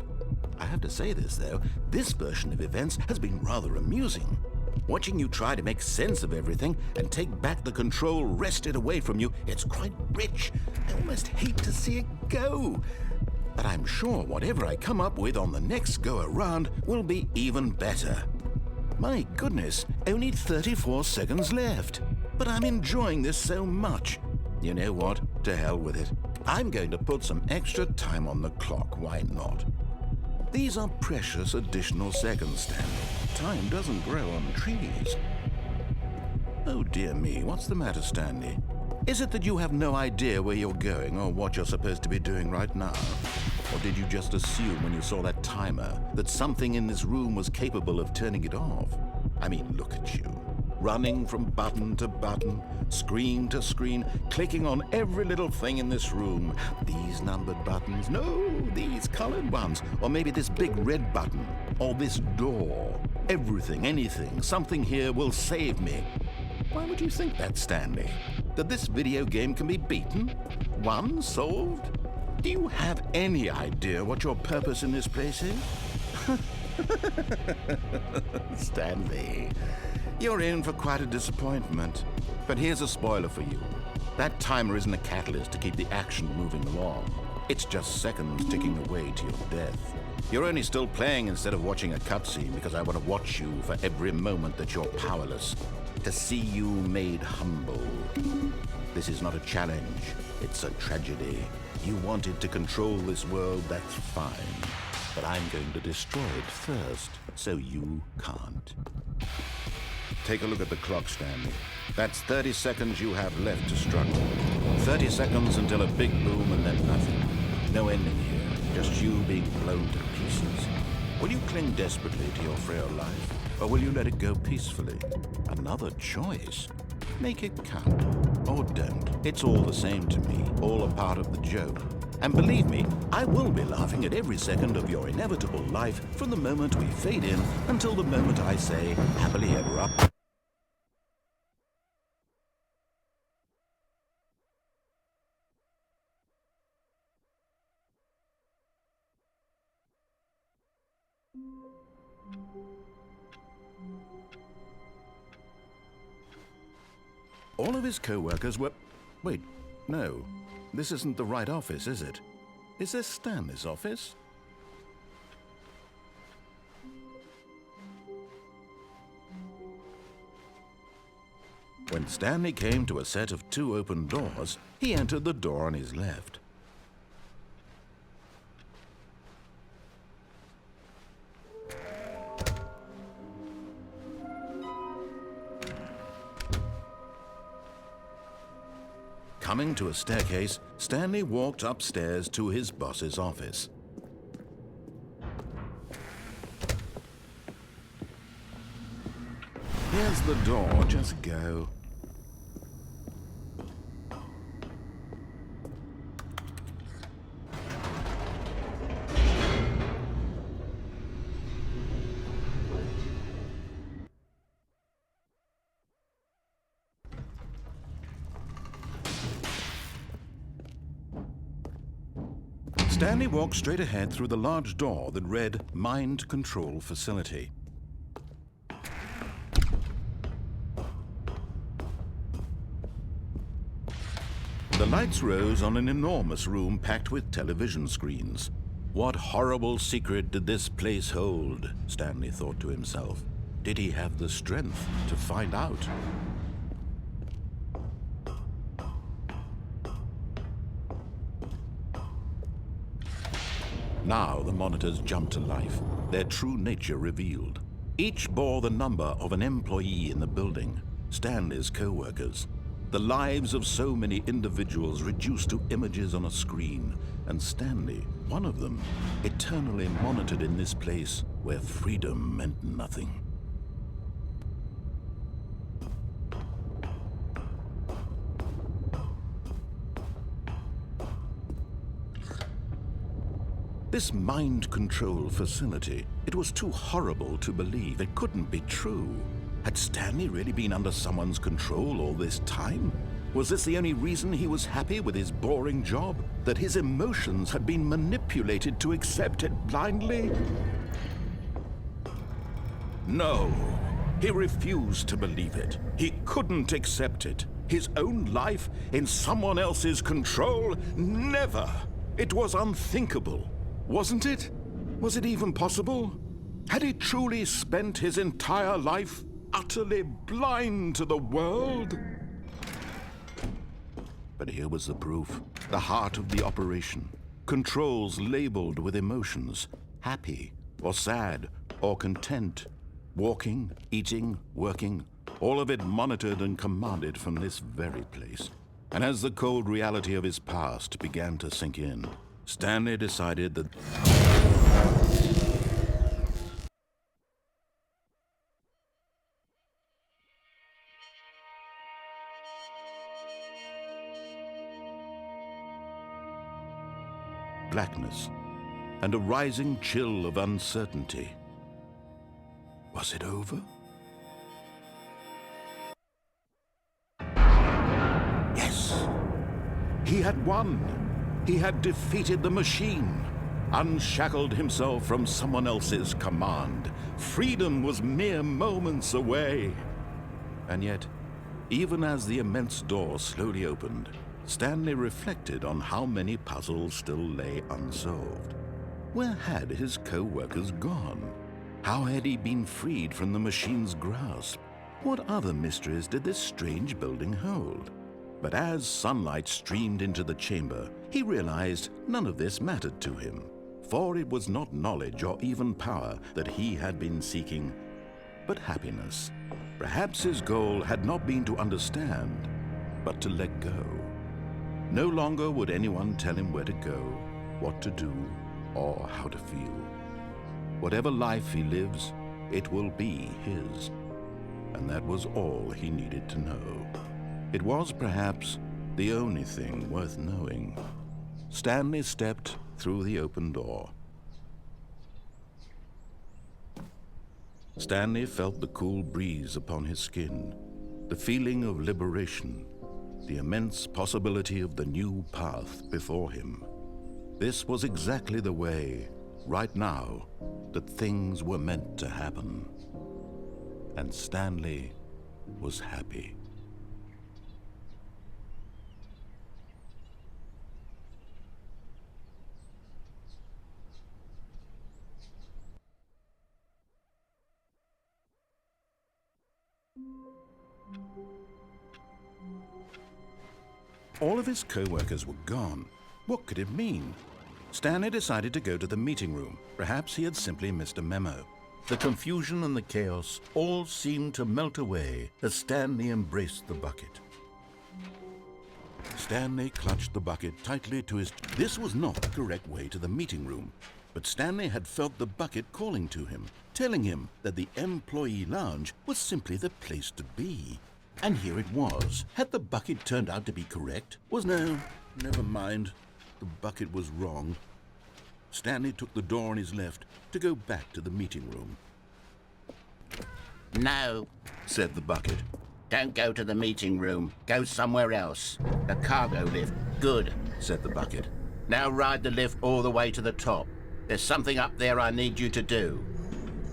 I have to say this, though, this version of events has been rather amusing. Watching you try to make sense of everything and take back the control wrested away from you, it's quite rich. I almost hate to see it go. But I'm sure whatever I come up with on the next go-around will be even better. My goodness, only 34 seconds left. But I'm enjoying this so much. You know what? To hell with it. I'm going to put some extra time on the clock. Why not? These are precious additional seconds, Stanley. Time doesn't grow on trees. Oh dear me, what's the matter, Stanley? Is it that you have no idea where you're going or what you're supposed to be doing right now? Or did you just assume when you saw that timer that something in this room was capable of turning it off? I mean, look at you. Running from button to button, screen to screen, clicking on every little thing in this room. These numbered buttons, no, these colored ones, or maybe this big red button, or this door. Everything, anything, something here will save me. Why would you think that, Stanley? That this video game can be beaten? Won? Solved? Do you have any idea what your purpose in this place is? Stanley, you're in for quite a disappointment. But here's a spoiler for you. That timer isn't a catalyst to keep the action moving along. It's just seconds ticking away to your death. You're only still playing instead of watching a cutscene because I want to watch you for every moment that you're powerless. To see you made humble. This is not a challenge. It's a tragedy. You wanted to control this world, that's fine. But I'm going to destroy it first, so you can't. Take a look at the clock, Stanley. That's 30 seconds you have left to struggle. 30 seconds until a big boom and then nothing. No ending here, just you being blown to pieces. Will you cling desperately to your frail life, or will you let it go peacefully? Another choice. Make it count, or don't. It's all the same to me, all a part of the joke. And believe me, I will be laughing at every second of your inevitable life from the moment we fade in until the moment I say, happily ever up. All of his co-workers were... Wait, no. This isn't the right office, is it? Is this Stanley's office? When Stanley came to a set of 2 open doors, he entered the door on his left. Coming to a staircase, Stanley walked upstairs to his boss's office. Here's the door, just go. Stanley walked straight ahead through the large door that read Mind Control Facility. The lights rose on an enormous room packed with television screens. What horrible secret did this place hold? Stanley thought to himself. Did he have the strength to find out? Now the monitors jumped to life, their true nature revealed. Each bore the number of an employee in the building, Stanley's co-workers. The lives of so many individuals reduced to images on a screen, and Stanley, one of them, eternally monitored in this place where freedom meant nothing. This mind control facility, it was too horrible to believe. It couldn't be true. Had Stanley really been under someone's control all this time? Was this the only reason he was happy with his boring job? That his emotions had been manipulated to accept it blindly? No, he refused to believe it. He couldn't accept it. His own life in someone else's control? Never! It was unthinkable. Wasn't it? Was it even possible? Had he truly spent his entire life utterly blind to the world? But here was the proof. The heart of the operation. Controls labeled with emotions. Happy, or sad, or content. Walking, eating, working. All of it monitored and commanded from this very place. And as the cold reality of his past began to sink in, Stanley decided that blackness and a rising chill of uncertainty. Was it over? Yes! He had won! He had defeated the machine, unshackled himself from someone else's command. Freedom was mere moments away. And yet, even as the immense door slowly opened, Stanley reflected on how many puzzles still lay unsolved. Where had his co-workers gone? How had he been freed from the machine's grasp? What other mysteries did this strange building hold? But as sunlight streamed into the chamber, he realized none of this mattered to him, for it was not knowledge or even power that he had been seeking, but happiness. Perhaps his goal had not been to understand, but to let go. No longer would anyone tell him where to go, what to do, or how to feel. Whatever life he lives, it will be his. And that was all he needed to know. It was perhaps the only thing worth knowing. Stanley stepped through the open door. Stanley felt the cool breeze upon his skin, the feeling of liberation, the immense possibility of the new path before him. This was exactly the way, right now, that things were meant to happen. And Stanley was happy. All of his co-workers were gone. What could it mean? Stanley decided to go to the meeting room. Perhaps he had simply missed a memo. The confusion and the chaos all seemed to melt away as Stanley embraced the bucket. Stanley clutched the bucket tightly to his... This was not the correct way to the meeting room, but Stanley had felt the bucket calling to him, telling him that the employee lounge was simply the place to be. And here it was. Had the bucket turned out to be correct? No, never mind. The bucket was wrong. Stanley took the door on his left to go back to the meeting room.
No,
Said the bucket.
don't go to the meeting room. Go somewhere else. The cargo lift. Good,
Said the bucket.
now ride the lift all the way to the top. There's something up there I need you to do.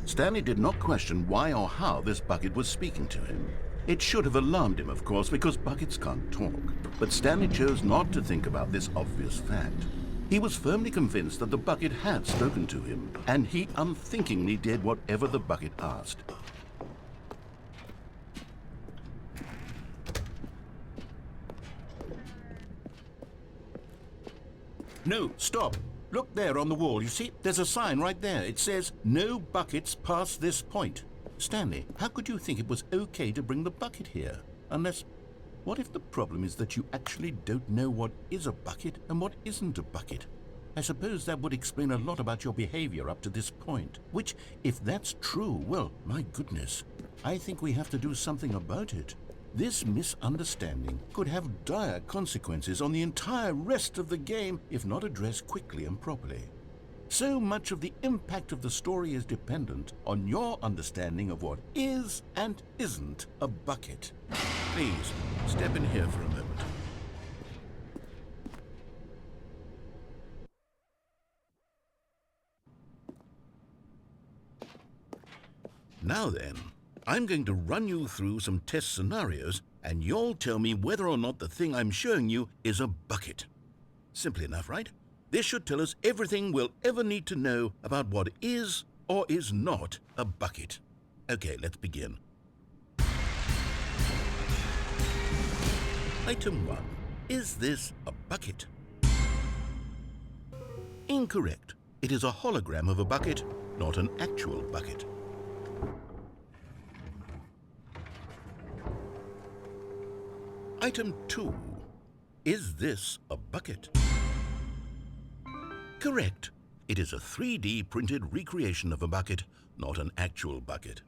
Stanley did not question why or how this bucket was speaking to him. It should have alarmed him, of course, because buckets can't talk. But Stanley chose not to think about this obvious fact. He was firmly convinced that the bucket had spoken to him, and he unthinkingly did whatever the bucket asked. No, stop. Look there on the wall. You see, there's a sign right there. It says, "No buckets past this point." Stanley, how could you think it was okay to bring the bucket here? Unless, what if the problem is that you actually don't know what is a bucket and what isn't a bucket? I suppose that would explain a lot about your behavior up to this point. Which, if that's true, well, my goodness, I think we have to do something about it. This misunderstanding could have dire consequences on the entire rest of the game if not addressed quickly and properly. So much of the impact of the story is dependent on your understanding of what is and isn't a bucket. Please, step in here for a moment. Now then, I'm going to run you through some test scenarios, and you'll tell me whether or not the thing I'm showing you is a bucket. Simple enough, right? This should tell us everything we'll ever need to know about what is or is not a bucket. Okay, let's begin. Item 1. Is this a bucket? Incorrect. It is a hologram of a bucket, not an actual bucket. Item 2. Is this a bucket? Correct. It is a 3D printed recreation of a bucket, not an actual bucket.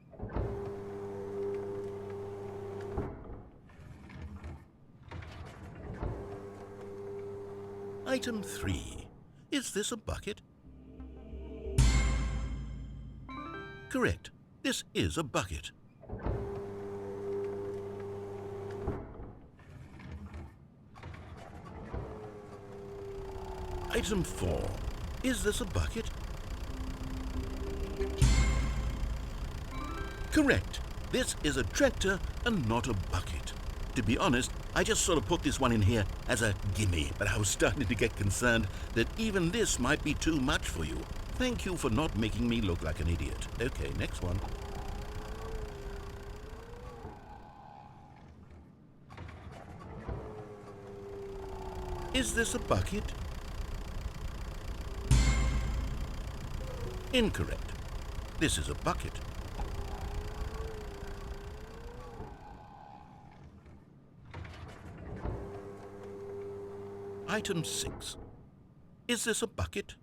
Item 3. Is this a bucket? Correct. This is a bucket. Item 4. Is this a bucket? Correct. This is a tractor and not a bucket. To be honest, I just sort of put this one in here as a gimme, but I was starting to get concerned that even this might be too much for you. Thank you for not making me look like an idiot. Okay, next one. Is this a bucket? Incorrect. This is a bucket. Item 6. Is this a bucket?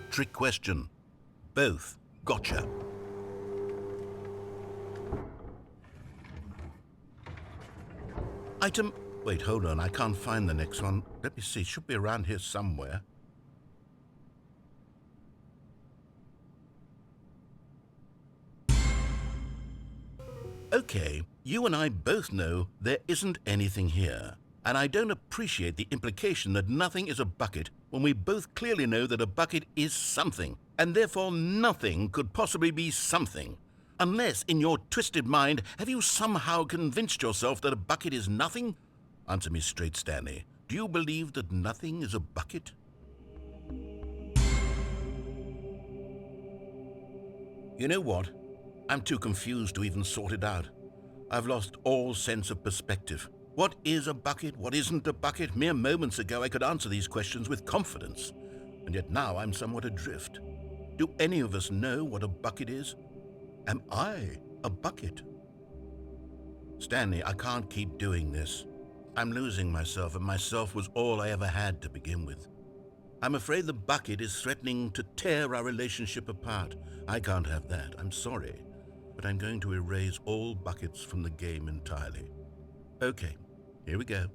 Trick question. Both. Gotcha. Item... Wait, hold on. I can't find the next one. Let me see. It should be around here somewhere. Okay, you and I both know there isn't anything here. And I don't appreciate the implication that nothing is a bucket when we both clearly know that a bucket is something, and therefore nothing could possibly be something. Unless, in your twisted mind, have you somehow convinced yourself that a bucket is nothing? Answer me straight, Stanley. Do you believe that nothing is a bucket? You know what? I'm too confused to even sort it out. I've lost all sense of perspective. What is a bucket? What isn't a bucket? Mere moments ago I could answer these questions with confidence, and yet now I'm somewhat adrift. Do any of us know what a bucket is? Am I a bucket? Stanley, I can't keep doing this. I'm losing myself, and myself was all I ever had to begin with. I'm afraid the bucket is threatening to tear our relationship apart. I can't have that. I'm sorry. But I'm going to erase all buckets from the game entirely. Okay, here we go.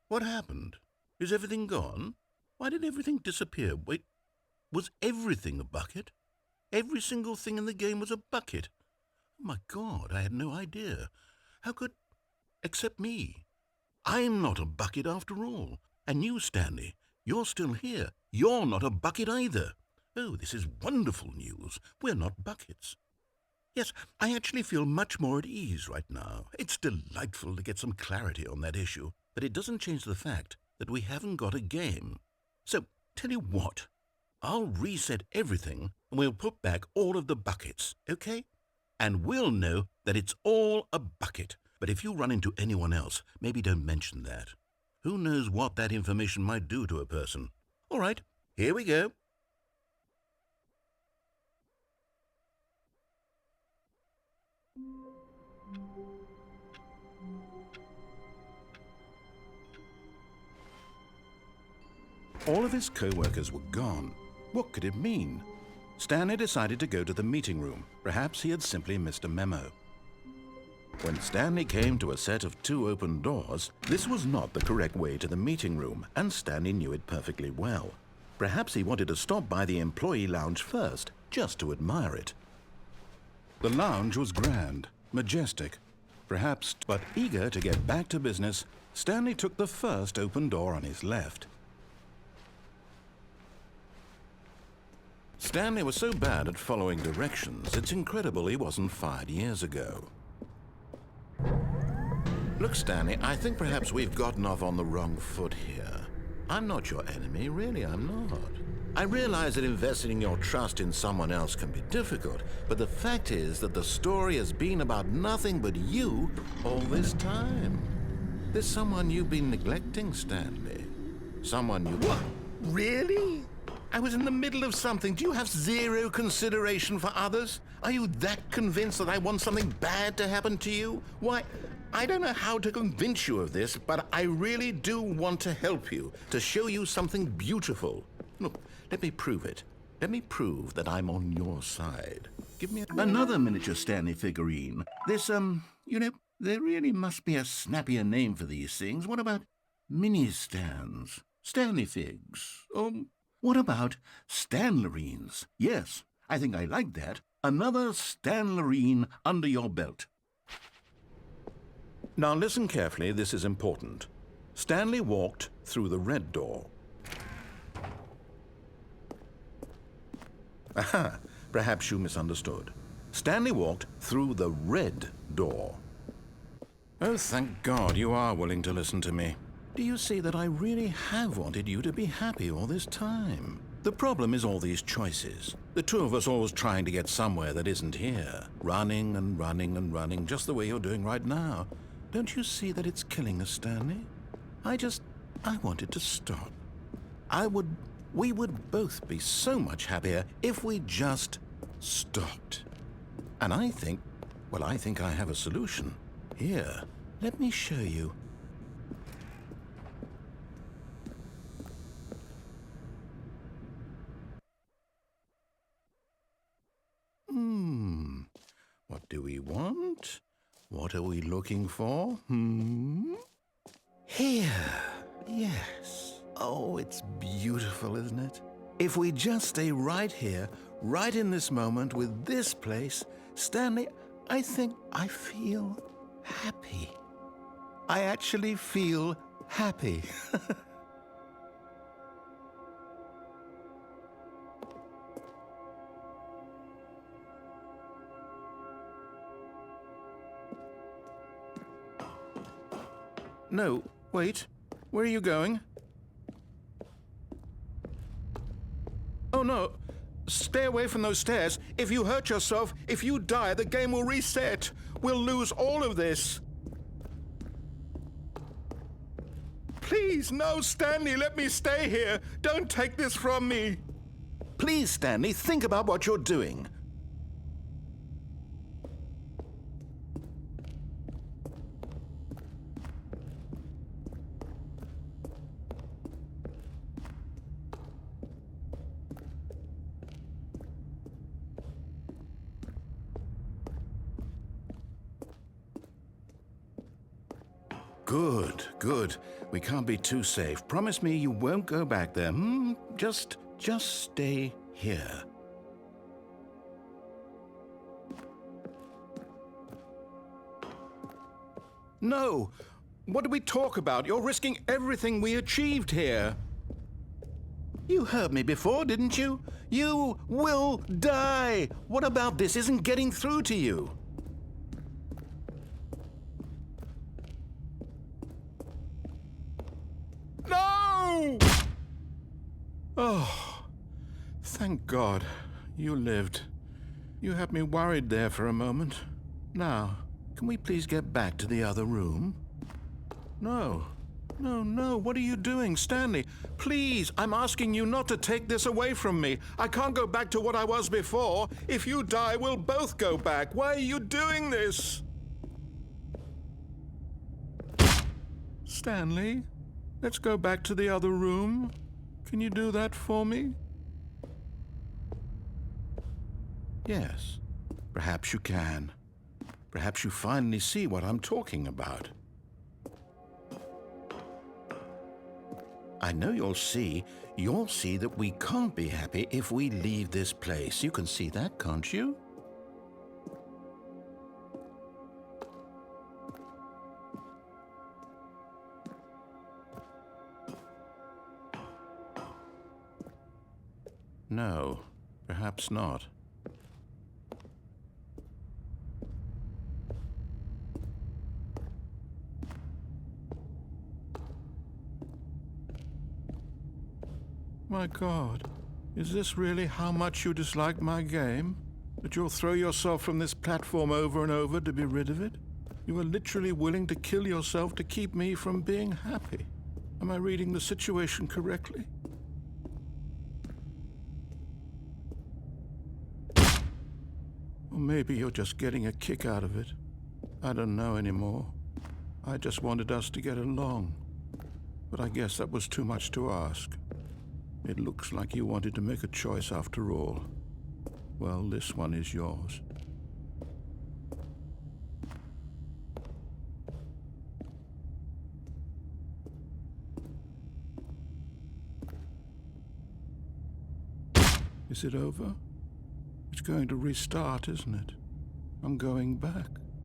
What happened? Is everything gone? Why did everything disappear? Wait, was everything a bucket? Every single thing in the game was a bucket. Oh my God, I had no idea. How could... Except me. I'm not a bucket after all. And you, Stanley, You're still here. You're not a bucket either. Oh, this is wonderful news. We're not buckets. Yes, I actually feel much more at ease right now. It's delightful to get some clarity on that issue, but it doesn't change the fact that we haven't got a game. So, tell you what, I'll reset everything and we'll put back all of the buckets, okay? And we'll know that it's all a bucket. But if you run into anyone else, maybe don't mention that. Who knows what that information might do to a person? All right, here we go. All of his co-workers were gone. What could it mean? Stanley decided to go to the meeting room. Perhaps he had simply missed a memo. When Stanley came to a set of 2 open doors, this was not the correct way to the meeting room, and Stanley knew it perfectly well. Perhaps he wanted to stop by the employee lounge first, just to admire it. The lounge was grand, majestic, perhaps, but eager to get back to business, Stanley took the first open door on his left. Stanley was so bad at following directions, it's incredible he wasn't fired years ago. Look, Stanley, I think perhaps we've gotten off on the wrong foot here. I'm not your enemy, really, I'm not. I realize that investing your trust in someone else can be difficult, but the fact is that the story has been about nothing but you all this time. There's someone you've been neglecting, Stanley. Someone you... What? Really? I was in the middle of something. Do you have zero consideration for others? Are you that convinced that I want something bad to happen to you? Why, I don't know how to convince you of this, but I really do want to help you, to show you something beautiful. Look, let me prove it. Let me prove that I'm on your side. Give me another miniature Stanley figurine. This, you know, there really must be a snappier name for these things. What about mini-stands? Stanley figs? What about Stanlerines? Yes, I think I like that. Another Stanlerine under your belt. Now listen carefully, this is important. Stanley walked through the red door. Aha, perhaps you misunderstood. Stanley walked through the red door. Oh, thank God you are willing to listen to me. Do you see that I really have wanted you to be happy all this time? The problem is all these choices. The two of us always trying to get somewhere that isn't here. Running and running and running, just the way you're doing right now. Don't you see that it's killing us, Stanley? I wanted to stop. We would both be so much happier if we just stopped. And I think I have a solution. Here, let me show you. What do we want? What are we looking for? Here. Yes. Oh, it's beautiful, isn't it? If we just stay right here, right in this moment with this place, Stanley, I think I feel happy. I actually feel happy. No, wait. Where are you going? Oh, no. Stay away from those stairs. If you hurt yourself, if you die, the game will reset. We'll lose all of this. Please, no, Stanley, let me stay here. Don't take this from me. Please, Stanley, think about what you're doing. Good, good. We can't be too safe. Promise me you won't go back there. Just stay here. No! What do we talk about? You're risking everything we achieved here. You heard me before, didn't you? You will die! What about this isn't getting through to you? No! Oh, thank God. You lived. You had me worried there for a moment. Now, can we please get back to the other room? No. No, what are you doing, Stanley? Please, I'm asking you not to take this away from me. I can't go back to what I was before. If you die, we'll both go back. Why are you doing this? Stanley, let's go back to the other room. Can you do that for me? Yes, perhaps you can. Perhaps you finally see what I'm talking about. I know you'll see that we can't be happy if we leave this place. You can see that, can't you? No, perhaps not. My God, is this really how much you dislike my game? That you'll throw yourself from this platform over and over to be rid of it? You are literally willing to kill yourself to keep me from being happy. Am I reading the situation correctly? Or maybe you're just getting a kick out of it. I don't know anymore. I just wanted us to get along. But I guess that was too much to ask. It looks like you wanted to make a choice after all. Well, this one is yours. Is it over? It's going to restart, isn't it? I'm going back.